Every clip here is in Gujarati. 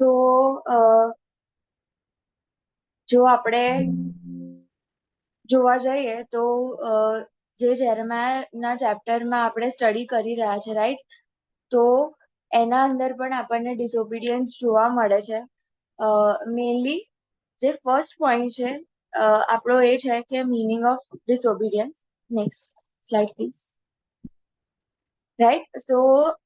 તો જો આપણે જોવા જઈએ તો જે જેરેમાયાના ચેપ્ટરમાં આપણે સ્ટડી કરી રહ્યા છે, રાઈટ? તો એના અંદર પણ આપણને ડિસઓબિડિયન્સ જોવા મળે છે. મેઇનલી જે ફર્સ્ટ પોઈન્ટ છે આપણો એ છે કે meaning of disobedience. Next slide please. Right, so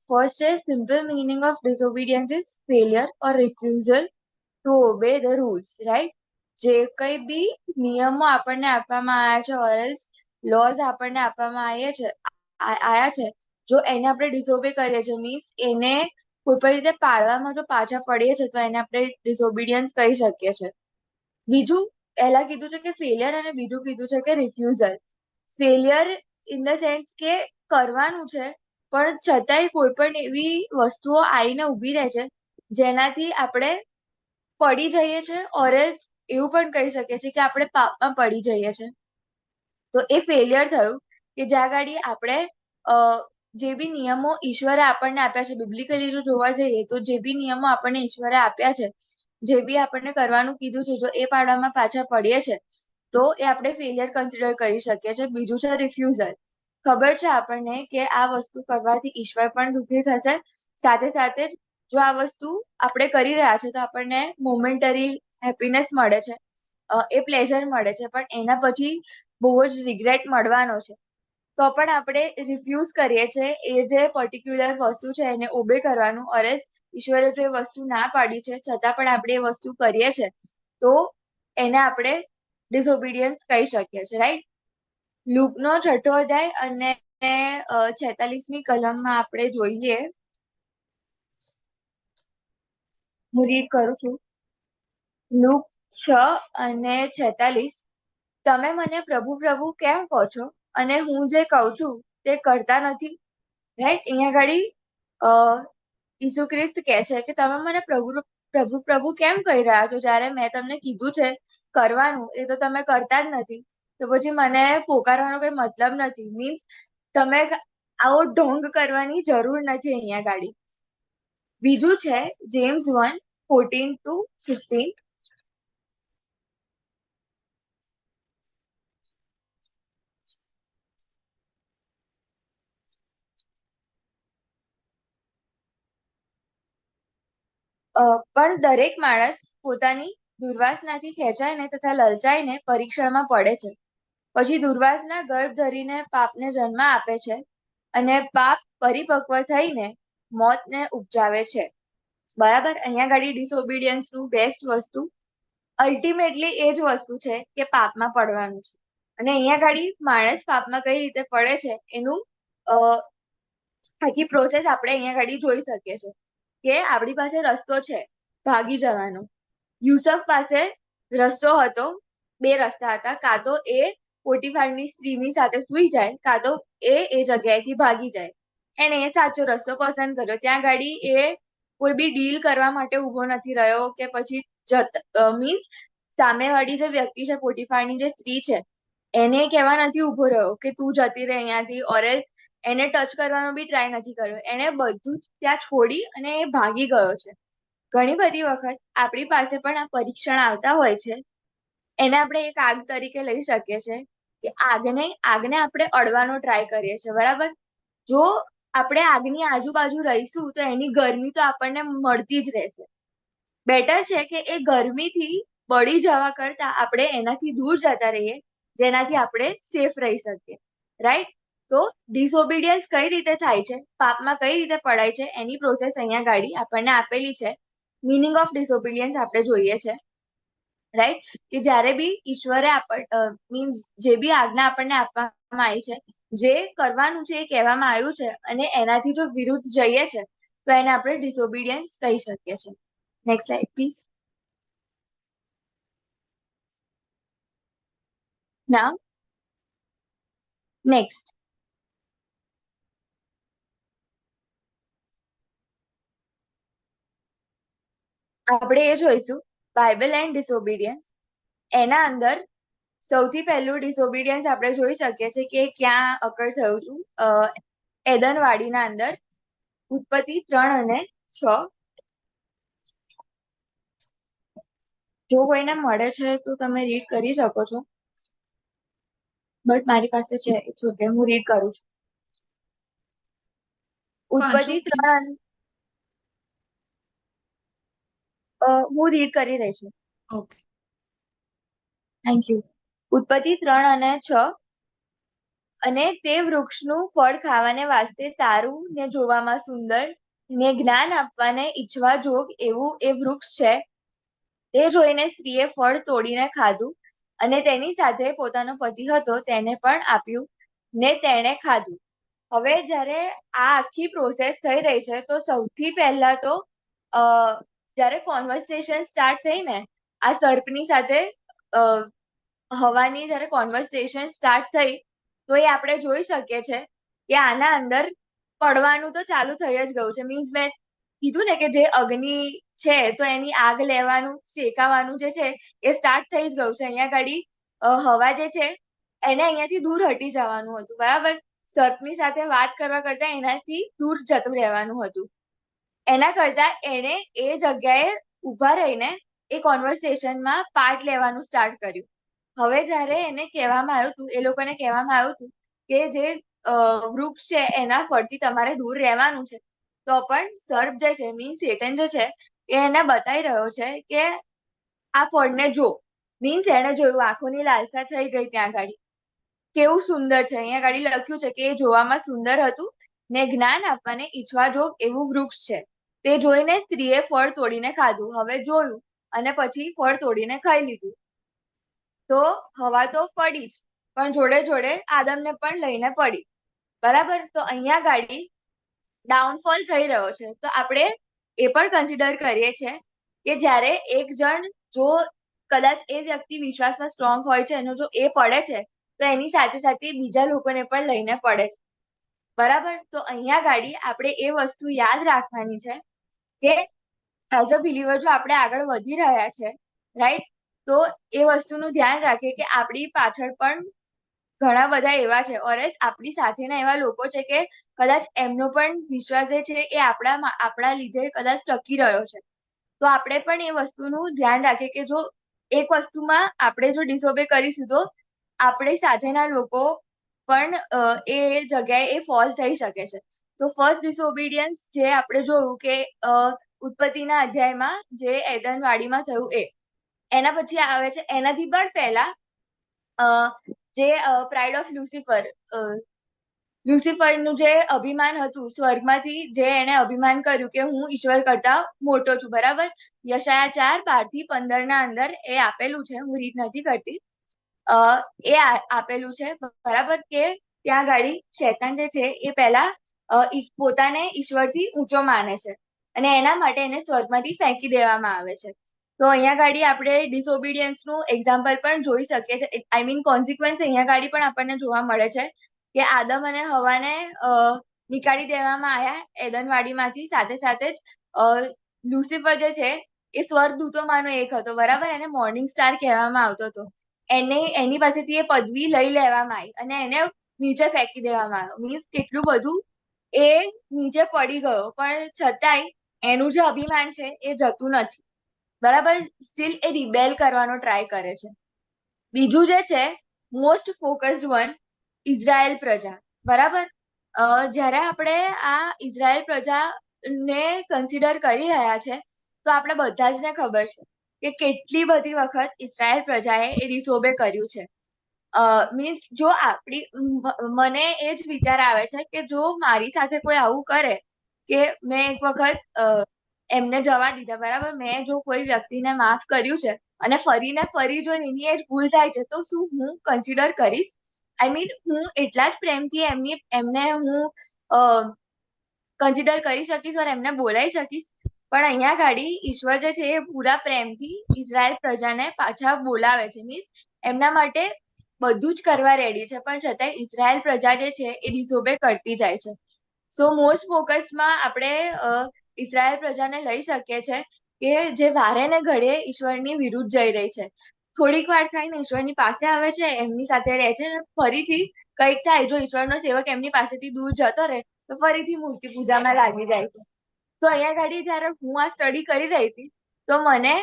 first છે simple meaning of disobedience is failure or refusal to obey the rules, right? જે કઈ બી નિયમો આપણને આપવામાં આવ્યા છે ઓર એલ્સ લોઝ આપણને આપવામાં આયા છે, જો એને આપણે ડિસઓબે કરીએ છીએ મીન્સ એને કોઈ પણ રીતે પાળવામાં જો પાછા પડીએ છીએ તો એને આપણે ડિસઓબિડિયન્સ કહી શકીએ છીએ. બીજું પહેલા કીધું છે કે ફેલિયર અને બીજું કીધું છે કે રિફ્યુઝલ. ફેલિયર ઇન ધ સેન્સ કે કરવાનું છે પણ છતાંય કોઈ પણ એવી વસ્તુઓ આવીને ઊભી રહે છે જેનાથી આપણે પડી જઈએ છીએ ઓર એલ્સ એવું પણ કહી શકીએ છીએ કે આપણે પાપમાં પડી જઈએ છીએ. તો એ ફેલિયર થયું કે જ્યાં ગાડી આપણે જે બી નિયમો ઈશ્વરે આપણને આપ્યા છે, બિબ્લિકલી જો જોવા જઈએ તો જે બી નિયમો આપણને ઈશ્વરે આપ્યા છે, જે બી આપણને કરવાનું કીધું છે, જો એ પાડવામાં પાછા પડીએ છે તો એ આપણે ફેલિયર કન્સિડર કરી શકીએ છીએ. બીજું છે રિફ્યુઝલ. ખબર છે આપણને કે આ વસ્તુ કરવાથી ઈશ્વર પણ દુઃખી થશે, સાથે સાથે જ જો આ વસ્તુ આપણે કરી રહ્યા છે તો આપણને મોમેન્ટરી હેપીનેસ મળે છે, એ પ્લેઝર મળે છે, પણ એના પછી બહુ જ રિગ્રેટ મળવાનો છે. તો પણ આપણે રિફ્યુઝ કરીએ છીએ એ જે પર્ટિક્યુલર વસ્તુ છે એને ઓબે કરવાનું, અરેસ ઈશ્વરે જો એ વસ્તુ ના પાડી છે છતાં પણ આપણે એ વસ્તુ કરીએ છીએ તો એને આપણે ડિસઓબિડિયન્સ કહી શકીએ છીએ, રાઈટ? લૂકનો 6થો અધ્યાય અને 46મી કલમમાં આપણે જોઈએ, હું રીડ કરું છું. લૂક 6:46. તમે મને પ્રભુ પ્રભુ કેમ કહો છો અને હું જે કહું છું તે કરતા નથી, રાઈટ? અહીંયા ગાડી ઈસુ ખ્રિસ્ત કહે છે કે તમે મને પ્રભુ પ્રભુ પ્રભુ કેમ કહી રહ્યા છો જ્યારે મેં તમને કીધું છે કરવાનું એ તો તમે કરતા જ નથી. તો પછી મને પોકારવાનો કોઈ મતલબ નથી. મીન્સ તમે આવો ઢોંગ કરવાની જરૂર નથી અહીંયા ગાડી. બીજું છે જેમ્સ 1:14-15. પણ દરેક માણસ પોતાની દુર્વાસનાથી ખેંચાઈને તથા લલચાઈને પરીક્ષણમાં પડે છે. પછી દુર્વાસના ગર્ભ ધરીને પાપને જન્મ આપે છે અને પાપ પરિપક્વ થઈને મોતને ઉપજાવે છે. બરાબર? અહીંયા ગાડી ડિસઓબિડિયન્સ નું બેસ્ટ વસ્તુ અલ્ટિમેટલી એ જ વસ્તુ છે કે પાપમાં પડવાનું છે. અને અહીંયા ગાડી માણસ પાપમાં કઈ રીતે પડે છે એનું આખી પ્રોસેસ આપણે અહીંયા ગાડી જોઈ શકીએ છીએ કે આપણી પાસે રસ્તો છે ભાગી જવાનો. યુસફ પાસે રસ્તો હતો, બે રસ્તા હતા, કાં તો એ પોટીફારની સ્ત્રીની સાથે સુઈ જાય, કાં તો એ જગ્યાએથી ભાગી જાય. એને એ સાચો રસ્તો પસંદ કર્યો. ત્યાં ગાડી એ કોઈ બી ડીલ કરવા માટે ઉભો નથી રહ્યો કે પછી મીન્સ સામેવાળી જે વ્યક્તિ છે, પોટીફારની જે સ્ત્રી છે, એને કહેવા નથી ઉભો રહ્યો કે તું જતી રહે અહીંયાથી, ઓર એને ટચ કરવાનો બી ટ્રાય નથી કર્યો. એને બધું જ ત્યાં છોડી અને એ ભાગી ગયો છે. ઘણી બધી વખત આપણી પાસે પણ આ પરીક્ષણ આવતા હોય છે, એને આપણે એક આગ તરીકે લઈ શકીએ છીએ કે આગને આપણે અડવાનો ટ્રાય કરીએ છીએ, બરાબર? જો આપણે આગની આજુબાજુ રહીશું તો એની ગરમી તો આપણને મળતી જ રહેશે. બેટર છે કે એ ગરમીથી બળી જવા કરતા આપણે એનાથી દૂર જતા રહીએ, જેનાથી આપણે સેફ રહી શકીએ, રાઈટ? તો ડિસઓબિડિયન્સ કઈ રીતે થાય છે, પાપમાં કઈ રીતે પડાય છે, એની પ્રોસેસ અહીંયા ગાડી આપણને આપેલી છે. મીનિંગ ઓફ ડિસઓબિડિયન્સ આપણે જોઈએ છે, રાઈટ? કે જ્યારે બી ઈશ્વરે મીન્સ જે બી આજ્ઞા આપણને આપવામાં આવી છે, જે કરવાનું છે એ કહેવામાં આવ્યું છે અને એનાથી જો વિરુદ્ધ જઈએ છે તો એને આપણે ડિસઓબિડિયન્સ કહી શકીએ છીએ. Next slide please. Now next આપણે એ જોઈશું બાઇબલ એન્ડ ડિસઓબિડિયન્સ. એના અંદર સૌથી પહેલું ડિસઓબિડિયન્સ આપણે જોઈ શકીએ છીએ કે ક્યાં અકર થયું હતું. એદન વાડીના અંદર ઉત્પત્તિ 3 અને 6. જો કોઈને મળે છે તો તમે રીડ કરી શકો છો, બટ મારી પાસે છે, ઇટ્સ ઓકે, હું રીડ કરું છું. વાંચો ઉત્પત્તિ 3, હું રીડ કરી રહી છું. ઓકે. Thank you. ઉત્પત્તિ 3 અને 6. અને તે વૃક્ષનું ફળ ખાવાને વાસ્તે સારું ને જોવામાં સુંદર ને જ્ઞાન આપવાને ઈચ્છવા જોગ એવું એ વૃક્ષ છે. તે જોઈને સ્ત્રીએ ફળ તોડીને ખાધું અને તેની સાથે પોતાનો પતિ હતો તેને પણ આપ્યું ને તેણે ખાધું. હવે જ્યારે આ આખી પ્રોસેસ થઈ રહી છે તો સૌથી પહેલા તો જ્યારે કોન્વર્સેશન સ્ટાર્ટ થઈ ને આ સર્પની સાથે હવાની જ્યારે કોન્વર્સેશન સ્ટાર્ટ થઈ તો એ આપણે જોઈ શકીએ છે કે આના અંદર પડવાનું તો ચાલુ થઈ જ ગયું છે. મીન્સ મેં કીધું ને કે જે અગ્નિ છે તો એની આગ લેવાનું શેકાવાનું જે છે એ સ્ટાર્ટ થઈ જ ગયું છે. અહીંયા ગાડી હવા જે છે એને અહીંયાથી દૂર હટી જવાનું હતું, બરાબર. સર્પની સાથે વાત કરવા કરતા એનાથી દૂર જતું રહેવાનું હતું. એના કરતા એને એ જગ્યાએ ઊભા રહીને એ કોન્વર્સેશનમાં પાર્ટ લેવાનું સ્ટાર્ટ કર્યું. હવે જ્યારે એને કહેવામાં આવ્યું હતું, એ લોકોને કહેવામાં આવ્યું હતું કે જે વૃક્ષ છે એના ફળથી તમારે દૂર રહેવાનું છે, તો પણ સર્પ જે છે મીન્સ શેતન જે છે એ એને બતાવી રહ્યો છે કે આ ફળને જો. મીન્સ એને જોયું, આંખોની લાલસા થઈ ગઈ ત્યાં ગાડી. કેવું સુંદર છે, અહીંયા ગાડી લખ્યું છે કે એ જોવામાં સુંદર હતું ને જ્ઞાન આપવાને ઈચ્છવા જોગ એવું વૃક્ષ છે. તે જોઈને સ્ત્રીએ ફળ તોડીને ખાધું. હવે જોયું અને પછી ફળ તોડીને ખાઈ લીધું. તો હવા તો પડી જ, પણ જોડે જોડે આદમને પણ લઈને પડી, બરાબર. તો અહીંયા ગાડી ડાઉનફોલ થઈ રહ્યો છે. તો આપણે એ પણ કન્સિડર કરીએ છીએ કે જ્યારે એક જણ જો કદાચ એ વ્યક્તિ વિશ્વાસમાં સ્ટ્રોંગ હોય છે અને જો એ પડે છે તો એની સાથે સાથે બીજા લોકોને પણ લઈને પડે છે, બરાબર. તો અહીંયા ગાડી આપણે એ વસ્તુ યાદ રાખવાની છે કે એઝ અ બિલીવર જો આપણે આગળ વધી રહ્યા છે, રાઈટ, તો એ વસ્તુનું ધ્યાન રાખીએ કે આપણી પાછળ પણ ઘણા બધા એવા છે ઓરેસ આપણી સાથેના એવા લોકો છે કે કદાચ એમનો પણ વિશ્વાસ જે છે એ આપણા લીધે કદાચ ટકી રહ્યો છે. તો આપણે પણ એ વસ્તુનું ધ્યાન રાખીએ કે જો એક વસ્તુમાં આપણે જો ડિસઓબે કરીશું તો આપણી સાથેના લોકો પણ એ જગ્યાએ એ ફોલ થઈ શકે છે. તો ફર્સ્ટ ડિસઓબિડિયન્સ જે આપણે જોયું કે ઉત્પત્તિના અધ્યાયમાં જે એડન વાડીમાં થયું એના પછી આવે છે એનાથી પણ પહેલા જે પ્રાઇડ ઓફ લ્યુસિફરનું જે અભિમાન હતું સ્વર્ગમાંથી, જે એને અભિમાન કર્યું કે હું ઈશ્વર કરતા મોટો છું, બરાબર. યશાયા 4:12-15 ના અંદર એ આપેલું છે, હું રીડ નથી કરતી. એ આપેલું છે, બરાબર, કે ત્યાં ગાડી શૈતાન જે છે એ પહેલા પોતાને ઈશ્વરથી ઊંચો માને છે અને એના માટે એને સ્વર્ગમાંથી ફેંકી દેવામાં આવે છે. તો અહીંયા ગાડી આપણે ડિસઓબિડિયન્સનું એક્ઝામ્પલ પણ જોઈ શકીએ છીએ. આઈ મીન કોન્સિક્વન્સ અહીંયા ગાડી પણ આપણને જોવા મળે છે કે આદમ અને હવાને નીકાળી દેવામાં આવ્યા એદનવાડીમાંથી. સાથે સાથે જ લ્યુસિફર જે છે એ સ્વર્ગદૂતોમાંનો એક હતો, બરાબર. એને મોર્નિંગ સ્ટાર કહેવામાં આવતો હતો. એની પાસેથી એ પદવી લઈ લેવામાં આવી અને એને નીચે ફેંકી દેવામાં આવ્યો. મીન્સ કેટલું બધું એ નીચે પડી ગયો, પણ છતાંય એનું જે અભિમાન છે એ જતું નથી, બરાબર. સ્ટીલ એ રિબેલ કરવાનો ટ્રાય કરે છે. બીજું જે છે મોસ્ટ ફોકસ્ડ વન, ઇઝરાયલ પ્રજા, બરાબર. જ્યારે આપણે આ ઇઝરાયલ પ્રજાને કન્સિડર કરી રહ્યા છે તો આપણે બધા જ ને ખબર છે કે કેટલી બધી વખત ઇઝરાયલ પ્રજાએ એ ડિસઓબે કર્યું છે. મીન્સ જો મને એ જ વિચાર આવે છે કે જો મારી સાથે કોઈ આવું કરે કે મેં એક વખત એમને જવા દીધા, બરાબર. મેં જો કોઈ વ્યક્તિને માફ કર્યું છે અને ફરીને ફરી જો એની એ જ ભૂલ થાય છે તો શું હું કન્સિડર કરીશ? આઈ મીન હું એટલા જ પ્રેમથી એમને હું કન્સિડર કરી શકીશ અને એમને બોલાવી શકીશ. પણ અહીંયા ગાડી ઈશ્વર જે છે એ પૂરા પ્રેમથી ઇઝરાયલ પ્રજાને પાછા બોલાવે છે. મીન્સ એમના માટે બધું જ કરવા રેડી છે, પણ છતાંય ઇઝરાયલ પ્રજા જે છે એ ડિસઓબે કરતી જાય છે. સો મોસ્ટ ફોકસમાં આપણે ઇઝરાયલ પ્રજાને લઈ શકીએ છીએ કે જે વારે ને ઘડે ઈશ્વરની વિરુદ્ધ જઈ રહી છે. થોડીક વાર થઈને ઈશ્વરની પાસે આવે છે, એમની સાથે રહે છે, ફરીથી કંઈક થાય, જો ઈશ્વરનો સેવક એમની પાસેથી દૂર જતો રહે તો ફરીથી મૂર્તિ પૂજામાં લાગી જાય છે. તો અહીંયા ગાડી જયારે હું આ સ્ટડી કરી રહી હતી તો મને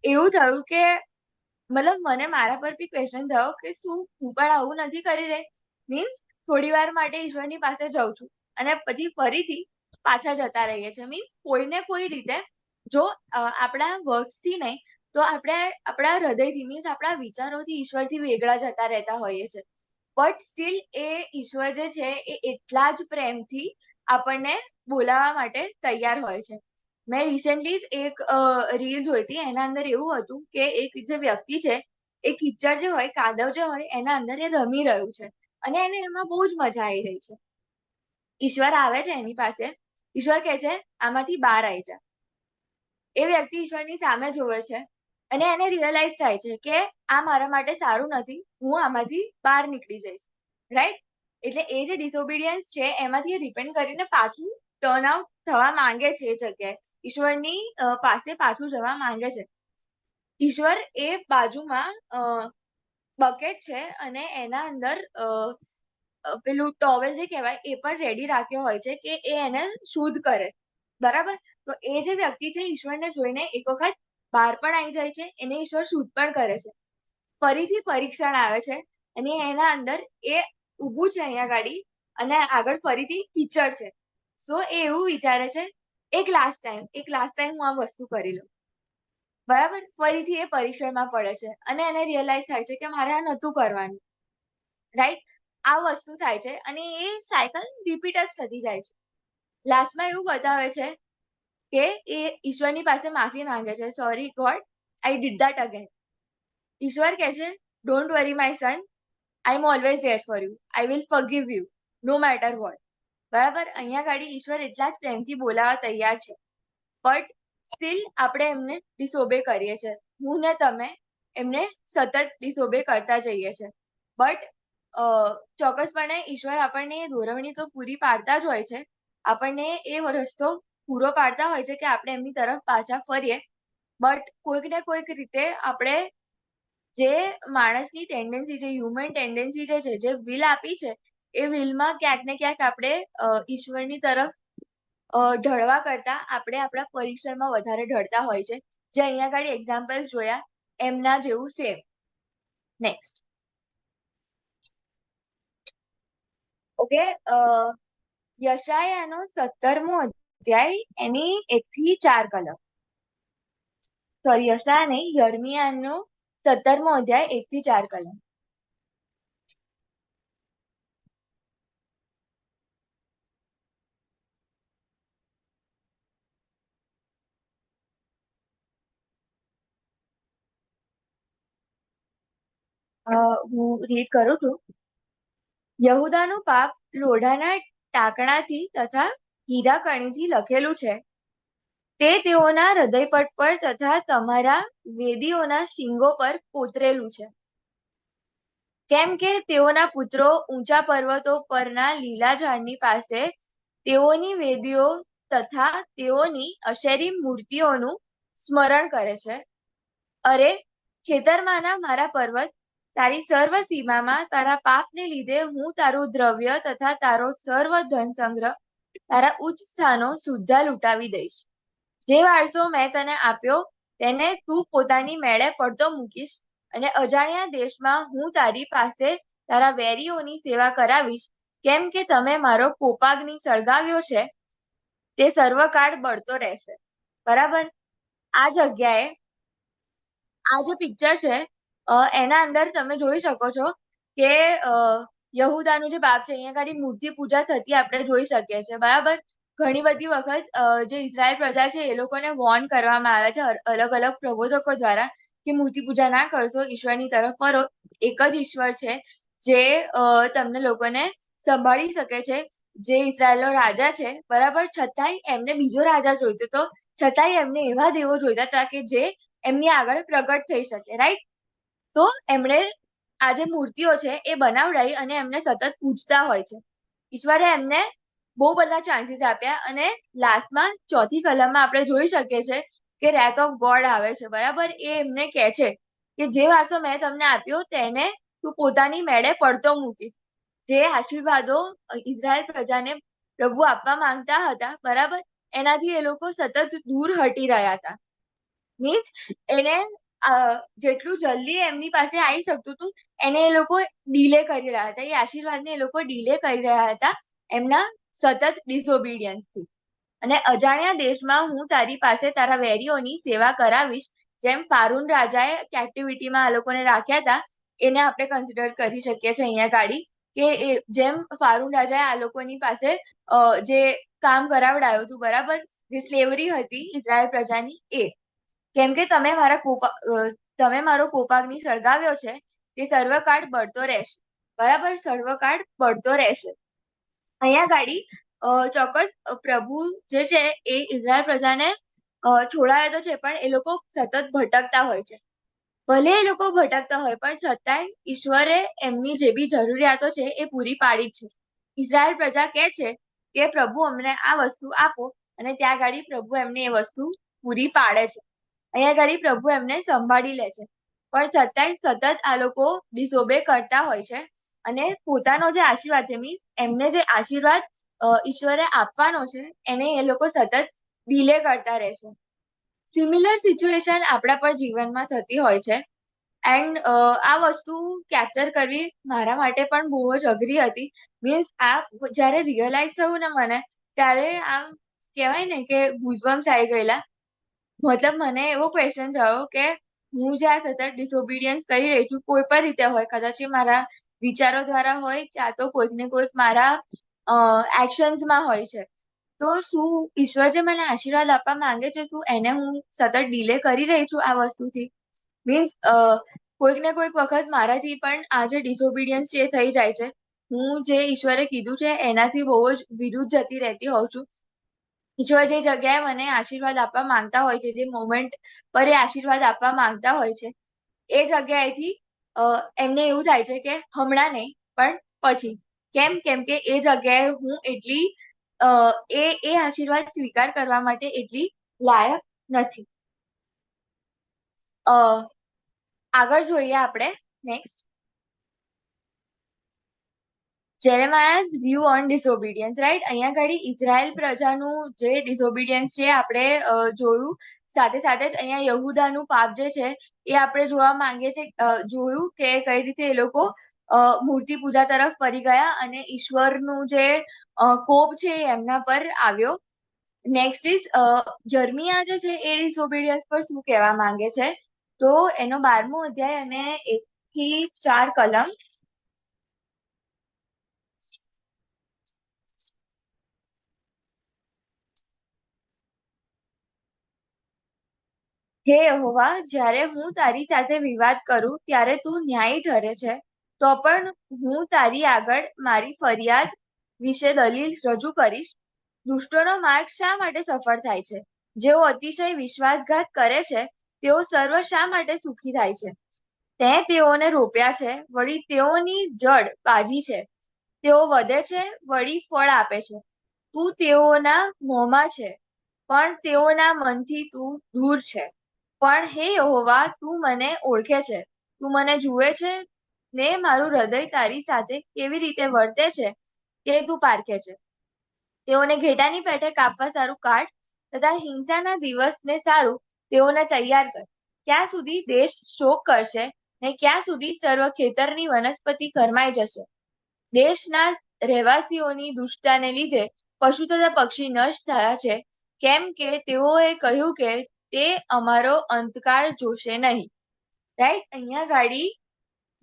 એવું થયું કે મતલબ મને મારા પર બી ક્વેશ્ચન થયો કે શું હું પણ આવું નથી કરી રહી, મીન્સ થોડી વાર માટે ઈશ્વરની પાસે જાઉં છું અને પછી ફરીથી પાછા જતા રહીએ છીએ. મીન્સ કોઈને કોઈ રીતે જો આપણા વર્ડ્સથી નહીં તો આપણે આપણા હૃદયથી મીન્સ આપણા વિચારોથી ઈશ્વરથી વેગળા જતા રહેતા હોઈએ છીએ. બટ સ્ટીલ એ ઈશ્વર જે છે એ એટલા જ પ્રેમથી આપણને બોલાવવા માટે તૈયાર હોય છે. મેં રિસેન્ટલી જ એક રીલ જોઈ હતી, એના અંદર એવું હતું કે એક જે વ્યક્તિ છે એ કિચડ જે હોય, કાદવ જે હોય એના અંદર એ રમી રહ્યું છે અને એને એમાં બહુ જ મજા આવી રહી છે. ઈશ્વર આવે છે એની પાસે, ઈશ્વર કહે છે આમાંથી બહાર આવી જા. એ વ્યક્તિ ઈશ્વરની સામે જોવે છે અને એને રિયલાઇઝ થાય છે કે આ મારા માટે સારું નથી, હું આમાંથી બહાર નીકળી જઈશ. રાઈટ? એટલે એ જે ડિસઓબિડિયન્સ છે એમાંથી રિપેન્ડ કરીને પાછું ટર્ન આઉટ થવા માંગે છે, એ જગ્યાએ ઈશ્વરની પાસે પાછું જવા માંગે છે. ઈશ્વર એ બાજુમાં બકેટ છે અને એના અંદર પેલું ટોવેલ જે કહેવાય એ પણ રેડી રાખ્યો હોય છે કે એ એને શુદ્ધ કરે. બરાબર? તો એ જે વ્યક્તિ છે ઈશ્વરને જોઈને એક વખત બહાર પણ આવી જાય છે, એને ઈશ્વર શુદ્ધ પણ કરે છે. ફરીથી પરીક્ષણ આવે છે અને એના અંદર એ ઊભું છે અહીંયા ગાડી અને આગળ ફરીથી કીચડ છે. સો એ એવું વિચારે છે એક લાસ્ટ ટાઈમ હું આ વસ્તુ કરી લઉં. બરાબર? ફરીથી એ પરીક્ષણમાં પડે છે અને એને રિયલાઇઝ થાય છે કે મારે આ નહોતું કરવાનું. રાઈટ? આ વસ્તુ થાય છે અને એ સાયકલ રિપીટ જ થતી જાય છે. લાસ્ટમાં એવું બતાવે છે કે એ ઈશ્વરની પાસે માફી માંગે છે, sorry God, I did that again. ઈશ્વર કહે છે don't worry my son, I am always there for you, I will forgive you no matter what. બરાબર? અહીંયા ગાડી ઈશ્વર એટલા જ પ્રેમથી બોલાવવા તૈયાર છે, બટ સ્ટીલ આપણે એમને ડિસઓબે કરીએ છીએ. હું ને તમે એમને સતત ડિસઓબે કરતા જઈએ છીએ. બટ ચોક્કસપણે ઈશ્વર આપણને દોરવણી તો પૂરી પાડતા જ હોય છે, આપણને એ રસ્તો પૂરો પાડતા હોય છે કે આપણે એમની તરફ પાછા ફરીએ. બટ કોઈક ને કોઈક રીતે આપણે જે માણસની ટેન્ડન્સી છે, હ્યુમન ટેન્ડન્સી જે છે, જે વિલ આપી છે, એ વિલમાં ક્યાંક ને ક્યાંક આપણે ઈશ્વરની તરફ ઢળવા કરતા આપણે આપણા પરીક્ષણમાં વધારે ઢળતા હોય છે, જે અહીંયા આગળ એક્ઝામ્પલ્સ જોયા એમના જેવું સેમ. નેક્સ્ટ. ઓકે, યશાયાનો 17મો અધ્યાય એની 1 થી 4 કલમ. સોરી, યશાયા નહીં, યર્મિયાનો 17મો અધ્યાય 1 થી 4 કલમ. હું રીડ કરું છું. યહૂદાનું પાપ લોઢાના ટાંકણાથી તથા હીરાકણીથી લખેલું છે, તે તેઓના હૃદયપટ પર તથા તમારા વેદીઓના શીંગો પર કોતરેલું છે. કેમ કે તેઓના પુત્રો ઊંચા પર્વતો પરના લીલા ઝાડની પાસે તેઓની વેદીઓ તથા તેઓની અશેરી મૂર્તિઓનું સ્મરણ કરે છે. અરે, ખેતરમાંના મારા પર્વત, તારી સર્વ સીમામાં તારા પાપને લીધે હું તારું દ્રવ્ય તથા તારો સર્વ ધન સંગ્રહ, તારા ઉચ્ચ સ્થાનો સુદ્ધા લૂંટાવી દઈશ. જે વારસો મેં તને આપ્યો તેને તું પોતાની મેળે પડતો મૂકીશ અને અજાણ્યા દેશમાં હું તારી પાસે તારા વેરીઓની સેવા કરાવીશ. કેમ કે તમે મારો કોપાગ્નિ સળગાવ્યો છે, તે સર્વકાળ બળતો રહેશે. બરાબર? આ જગ્યાએ આ જે પિક્ચર છે એના અંદર તમે જોઈ શકો છો કે યહૂદાનું જે પાપ છે, અહીંયા આગળ મૂર્તિ પૂજા થતી આપણે જોઈ શકીએ છીએ. બરાબર? ઘણી બધી વખત જે ઇઝરાયલ પ્રજા છે એ લોકોને વોર્ન કરવામાં આવે છે અલગ અલગ પ્રબોધકો દ્વારા કે મૂર્તિ પૂજા ના કરશો, ઈશ્વરની તરફ ફરો. એક જ ઈશ્વર છે જે તમને લોકોને સંભાળી શકે છે, જે ઇઝરાયલનો રાજા છે. બરાબર? છતાંય એમને બીજો રાજા જોઈતો હતો, છતાંય એમને એવા દેવો જોઈતા હતા કે જે એમની આગળ પ્રગટ થઈ શકે. રાઈટ? તો એમણે આ જે મૂર્તિઓ છે એ બનાવડાવી અને એમને સતત પૂજતા હોય છે. ઈશ્વરે એમને બહુ બધા ચાન્સીસ આપ્યા અને લાસ્ટમાં 4થી કલમમાં આપણે જોઈ શકીએ છીએ કે રેથ ઓફ ગોડ આવે છે. બરાબર? એ એમને કહે છે કે જે વારસો મેં તમને આપ્યો તેને તું પોતાની મેળે પડતો મૂકીશ. જે આશીર્વાદો ઇઝરાયલ પ્રજાને પ્રભુ આપવા માંગતા હતા, બરાબર, એનાથી એ લોકો સતત દૂર હટી રહ્યા હતા. મીન્સ એને જેટલું જલ્દી એમની પાસે આવી શકતું હતું એને એ લોકો ડીલે કરી રહ્યા હતા, એ આશીર્વાદને એ લોકો ડીલે કરી રહ્યા હતા એમના સતત ડિસઓબિડિયન્સથી. અને અજાણ્યા દેશમાં હું તારી પાસે તારા વેરીઓની સેવા કરાવીશ. જેમ ફારૂન રાજાએ કેપ્ટિવિટીમાં આ લોકોને રાખ્યા હતા એને આપણે કન્સિડર કરી શકીએ છીએ અહીંયા ગાડી, કે જેમ ફારૂન રાજાએ આ લોકોની પાસે જે કામ કરાવડાયું હતું, બરાબર, જે સ્લેવરી હતી ઇઝરાયલ પ્રજાની, એ કેમ કે તમે મારો કોપાગ્નિ સળગાવ્યો છે તે સર્વકાળ બળતો રહેશે, બરાબર, સર્વકાળ બળતો રહેશે. અહીંયા ગાડી ચોક્કસ પ્રભુ જે છે એ ઇઝરાયલ પ્રજાને છોડાવે તો છે, પણ એ લોકો સતત ભટકતા હોય છે. ભલે એ લોકો ભટકતા હોય પણ છતાંય ઈશ્વરે એમની જે બી જરૂરિયાતો છે એ પૂરી પાડી છે. ઇઝરાયલ પ્રજા કહે છે કે પ્રભુ અમને આ વસ્તુ આપો, અને ત્યાં ગાડી પ્રભુ એમને એ વસ્તુ પૂરી પાડે છે. અહીંયા ગાડી પ્રભુ એમને સંભાળી લે છે, પણ છતાંય સતત આ લોકો ડિસઓબે કરતા હોય છે. અને પોતાનો જે આશીર્વાદ છે, મીન્સ એમને જે આશીર્વાદ ઈશ્વરે આપવાનો છે એને એ લોકો સતત ડીલે કરતા રહે છે. સિમિલર સિચ્યુએશન આપણા પર જીવનમાં થતી હોય છે. એન્ડ આ વસ્તુ કેપ્ચર કરવી મારા માટે પણ બહુ જ અઘરી હતી. મીન્સ આ જ્યારે રિયલાઇઝ થયું ને મને, ત્યારે આમ કહેવાય ને કે ગુઝબમ્સ આવી ગયેલા. મતલબ મને એવો ક્વેશ્ચન થયો કે હું જે આ સતત ડિસઓબિડિયન્સ કરી રહી છું, કોઈ પણ રીતે હોય, કદાચ એ મારા વિચારો દ્વારા હોય, ક્યાં તો કોઈક ને કોઈક મારા એક્શન્સમાં હોય છે, તો શું ઈશ્વર જે મને આશીર્વાદ આપવા માંગે છે, શું એને હું સતત ડીલે કરી રહી છું આ વસ્તુથી? મીન્સ કોઈક ને કોઈક વખત મારાથી પણ આ જે ડિસઓબિડિયન્સ છે એ થઈ જાય છે. હું જે ઈશ્વરે કીધું છે એનાથી બહુ જ વિરુદ્ધ જતી રહેતી હોઉં છું. ઈશ્વર જે જગ્યાએ મને આશીર્વાદ આપવા માંગતા હોય છે, જે મોમેન્ટ પર એ આશીર્વાદ આપવા માંગતા હોય છે, એ જગ્યાએથી એમને એવું થાય છે કે હમણાં નહીં પણ પછી. કેમ કે એ જગ્યાએ હું એટલી એ આશીર્વાદ સ્વીકાર કરવા માટે એટલી લાયક નથી. આગળ જોઈએ આપણે નેક્સ્ટ, જેરેમાયાઝ વ્યૂ ઓન ડિસઓબિડિયન્સ, રાઈટ. અહીંયા ઘડી ઇઝરાયલ પ્રજાનું જે ડિસઓબિડિયન્સ છે આપણે જોયું, સાથે સાથે જ અહીંયા યહૂદાનું પાપ જે છે એ આપણે જોવા માંગીએ છીએ, જોયું કે કઈ રીતે એ લોકો મૂર્તિ પૂજા તરફ ફરી ગયા અને ઈશ્વરનું જે કોપ છે એ એમના પર આવ્યો. નેક્સ્ટ ઇઝ યર્મિયા જે છે એ ડિસઓબિડિયન્સ પર શું કહેવા માંગે છે, તો એનો 12મો અધ્યાય અને 1 થી 4 કલમ. હે યહોવા, જ્યારે હું તારી સાથે વિવાદ કરું ત્યારે તું ન્યાયી ઠરે છે, તો પણ હું તારી આગળ મારી ફરિયાદ વિશે દલીલ રજૂ કરીશ. દુષ્ટોનો માર્ગ શા માટે સફળ થાય છે? જેઓ અતિશય વિશ્વાસઘાત કરે છે તેઓ સર્વ શા માટે સુખી થાય છે? તે તેઓને રોપ્યા છે, વળી તેઓની જડ બાજી છે. તેઓ વધે છે, વળી ફળ આપે છે. તું તેઓના મોંમાં છે, પણ તેઓના મનથી તું દૂર છે. પણ હે યહોવા, તું મને ઓળખે છે, તું મને જુએ છે ને મારું હૃદય તારી સાથે કેવી રીતે વર્તે છે કે તું પારખે છે. તેઓને ઘેટાની પેઠે કાપવા સારું કાઢ, તથા હિંસાના દિવસને સારું તેઓને તૈયાર કર. ક્યાં સુધી દેશ શોક કરશે ને ક્યાં સુધી સર્વ ખેતરની વનસ્પતિ કરમાઈ જશે? દેશના રહેવાસીઓની દુષ્ટતાને લીધે પશુ તથા પક્ષી નષ્ટ થયા છે, કેમ કે તેઓએ કહ્યું કે તે અમારો અંતકાળ જોશે નહીં. રાઈટ. અહીંયા ગાડી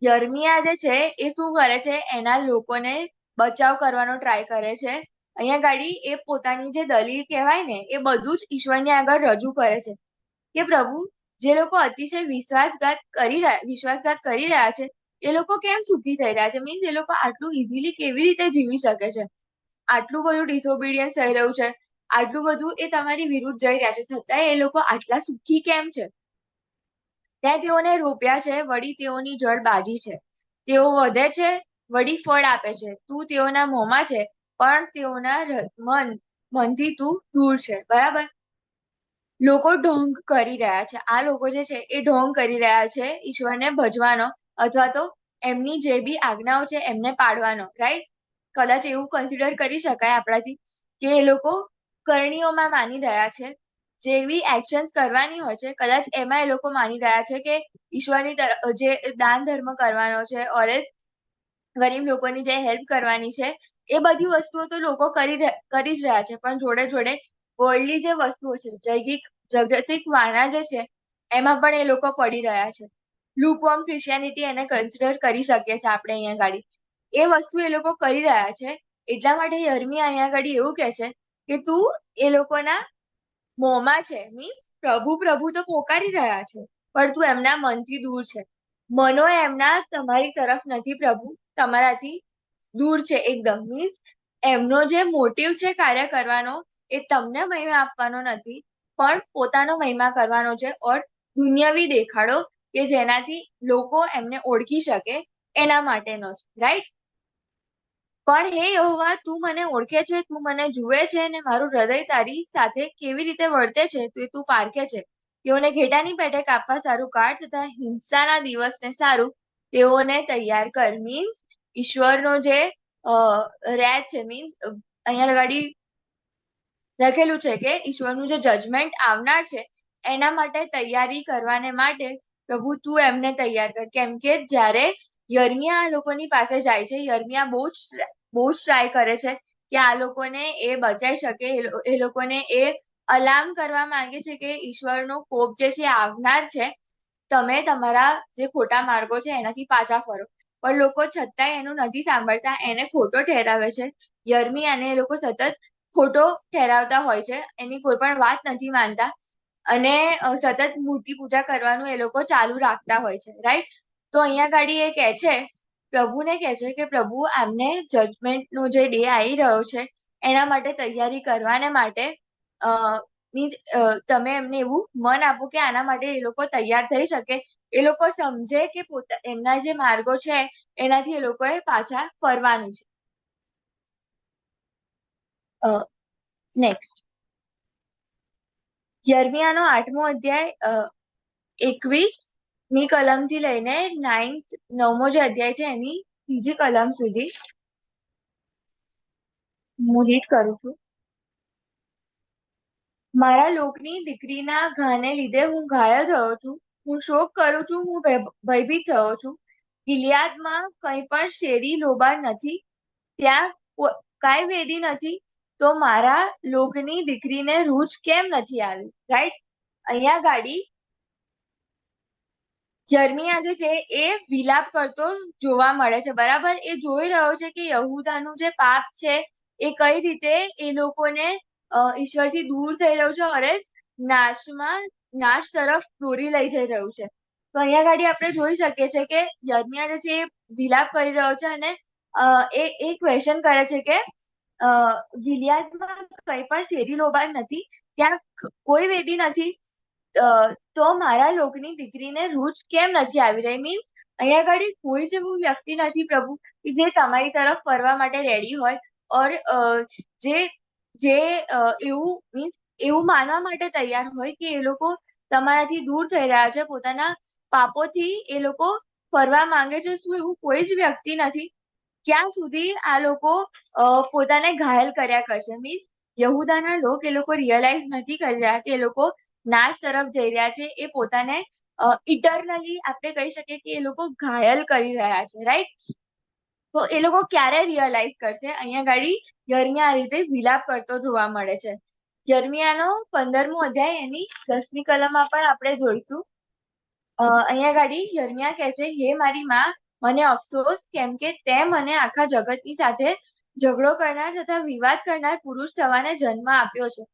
યર્મિયા જે છે એ શું કરે છે, એના લોકોને બચાવ કરવાનો ટ્રાય કરે છે. અહીંયા ગાડી એ પોતાની જે દલીલ કહેવાય ને એ બધું જ ઈશ્વરની આગળ રજૂ કરે છે કે પ્રભુ, જે લોકો અતિશય વિશ્વાસઘાત કરી રહ્યા છે એ લોકો કેમ સુખી થઈ રહ્યા છે? મીન્સ એ લોકો આટલું ઇઝીલી કેવી રીતે જીવી શકે છે? આટલું બધું ડિસઓબિડિયન્સ થઈ રહ્યું છે, આટલું બધું એ તમારી વિરુદ્ધ જઈ રહ્યા છે, છતાંય એ લોકો આટલા સુખી કેમ છે? ત્યાં તેઓને રોપ્યા છે, વળી તેઓની જડ બાજી છે. તેઓ વધે છે, વળી ફળ આપે છે. તું તેઓના મોંમાં છે, પણ તેઓના મનથી તું દૂર છે. બરાબર. લોકો ઢોંગ કરી રહ્યા છે. આ લોકો જે છે એ ઢોંગ કરી રહ્યા છે ઈશ્વરને ભજવાનો, અથવા તો એમની જે બી આજ્ઞાઓ છે એમને પાડવાનો. રાઈટ. કદાચ એવું કન્સિડર કરી શકાય આપણાથી કે એ લોકો કરણીઓમાં માની રહ્યા છે, જેવી એક્શન્સ કરવાની હોય છે કદાચ એમાં એ લોકો માની રહ્યા છે કે ઈશ્વરની તરફ જે દાન ધર્મ કરવાનો છે ઓર ગરીબ લોકોની જે હેલ્પ કરવાની છે એ બધી વસ્તુઓ તો લોકો કરી જ રહ્યા છે, પણ જોડે જોડે વર્લ્ડલી જે વસ્તુઓ છે જાગતિક વાના જે છે એમાં પણ એ લોકો પડી રહ્યા છે. લુકવોર્મ ક્રિશ્ચિયાનિટી એને કન્સિડર કરી શકીએ છીએ આપણે અહીંયા ગાડી. એ વસ્તુ એ લોકો કરી રહ્યા છે એટલા માટે યર્મિયા અહીંયા ગાડી એવું કે છે કે તું એ લોકોના મોંમાં છે, મીન્સ પ્રભુ પ્રભુ તો પોકારી રહ્યા છે પણ તું એમના મનથી દૂર છે. મનો એમના તમારી તરફ નથી પ્રભુ, તમારાથી દૂર છે એકદમ. મીન્સ એમનો જે મોટિવ છે કાર્ય કરવાનો એ તમને મહિમા આપવાનો નથી પણ પોતાનો મહિમા કરવાનો છે ઓર દુનિયાવી દેખાડો કે જેનાથી લોકો એમને ઓળખી શકે એના માટેનો છે, રાઈટ? પણ હે યહોવા, તું મને ઓળખે છે, તું મને જુએ છે અને મારું હૃદય તારી સાથે કેવી રીતે વર્તે છે તે તું પારખે છે. તેઓને ઘેટાની પેટે કાપવા સારું કાઢ તથા હિંસાના દિવસને સારું તેઓને તૈયાર કર. મીન્સ ઈશ્વરનો જે રેત છે, મીન્સ અહીંયા ગાડી લખેલું છે કે ઈશ્વરનું જે જજમેન્ટ આવનાર છે એના માટે તૈયારી કરવાને માટે પ્રભુ તું એમને તૈયાર કર. કેમ કે જ્યારે યર્મિયા આ લોકોની પાસે જાય છે, યર્મિયા બહુ જ ટ્રાય કરે છે કે આ લોકોને એ બચાઈ શકે, એ લોકોને એ અલાર્મ કરવા માંગે છે કે ઈશ્વરનો કોપ જે છે આવનાર છે, તમે તમારા જે ખોટા માર્ગો છે એનાથી પાછા ફરો. પણ લોકો છતાંય એનું નથી સાંભળતા, એને ખોટો ઠેરાવે છે. યર્મિયાને એ લોકો સતત ખોટો ઠેરાવતા હોય છે, એની કોઈ પણ વાત નથી માનતા અને સતત મૂર્તિ પૂજા કરવાનું એ લોકો ચાલુ રાખતા હોય છે, રાઈટ? તો અહીંયા ગાડી એ કહે છે, પ્રભુને કહે છે કે પ્રભુ આમને જજમેન્ટનો જે ડે આવી રહ્યો છે એના માટે તૈયારી કરવાને માટે મીન્સ તમે એમને એવું મન આપો કે આના માટે એ લોકો તૈયાર થઈ શકે, એ લોકો સમજે કે એમના જે માર્ગો છે એનાથી એ લોકોએ પાછા ફરવાનું છે. નેક્સ્ટ યર્મિયાનો 8મો અધ્યાય 21મી કલમથી લઈને 9મો જે અધ્યાય છે એની 3જી કલમ સુધી હું રીડ કરું છું. મારા લોકની દીકરીના ઘાને લીધે હું ઘાયલ થયો છું, હું શોક કરું છું, હું ભયભીત થયો છું. ગિલિયાદમાં કંઈ પણ શેરી લોબાન નથી, ત્યાં કાંઈ વેદી નથી, તો મારા લોકની દીકરીને રૂચ કેમ નથી આવી? રાઈટ? અહીંયા ગાડી યર્મિયા જે છે એ વિલાપ કરતો જોવા મળે છે, બરાબર? એ જોઈ રહ્યો છે કે યહૂદાનું જે પાપ છે એ કઈ રીતે એ લોકોને ઈશ્વરથી દૂર થઈ રહ્યું છે અરે નાશ તરફ દોરી લઈ જઈ રહ્યું છે. તો અહીંયા ગાડી આપણે જોઈ શકીએ છીએ કે યર્મિયા જે છે એ વિલાપ કરી રહ્યો છે અને એ ક્વેશ્ચન કરે છે કે ગિલિયાદમાં કઈ પણ શેરી લોબાન નથી, ત્યાં કોઈ વેદી નથી, તો મારા લોકની દીકરીને રૂચ કેમ નથી આવી રહી? મીન્સ અહીંયા આગળ કોઈ જ એવું વ્યક્તિ નથી પ્રભુ કે જે તમારી તરફ ફરવા માટે રેડી હોય ઓર જે જે એવું મીન્સ એવું માનવા માટે તૈયાર હોય કે એ લોકો તમારાથી દૂર થઈ રહ્યા છે, પોતાના પાપોથી એ લોકો ફરવા માંગે છે. શું એવું કોઈ જ વ્યક્તિ નથી? ક્યાં સુધી આ લોકો પોતાને ઘાયલ કર્યા કરશે? મીન્સ યહૂદાના એ લોકો રિયલાઇઝ નથી કરી રહ્યા કે એ લોકો નાશ તરફ જઈ રહ્યા છે, એ પોતાને ઇટરનલી આપણે કહી શકીએ કે એ લોકો ઘાયલ કરી રહ્યા છે, રાઈટ? તો એ લોકો ક્યારે રિયલાઇઝ કરશે? અહીંયા ગાડી યર્મિયા આ રીતે વિલાપ કરતો જોવા મળે છે. યર્મિયાનો 15મો અધ્યાય એની 10મી કલમમાં પણ આપણે જોઈશું. અહીંયા ગાડી યર્મિયા કહે છે, હે મારી માં, મને અફસોસ, કેમ કે તે મને આખા જગતની સાથે ઝઘડો કરનાર તથા વિવાદ કરનાર પુરુષ થવાને જન્મ આપ્યો છે.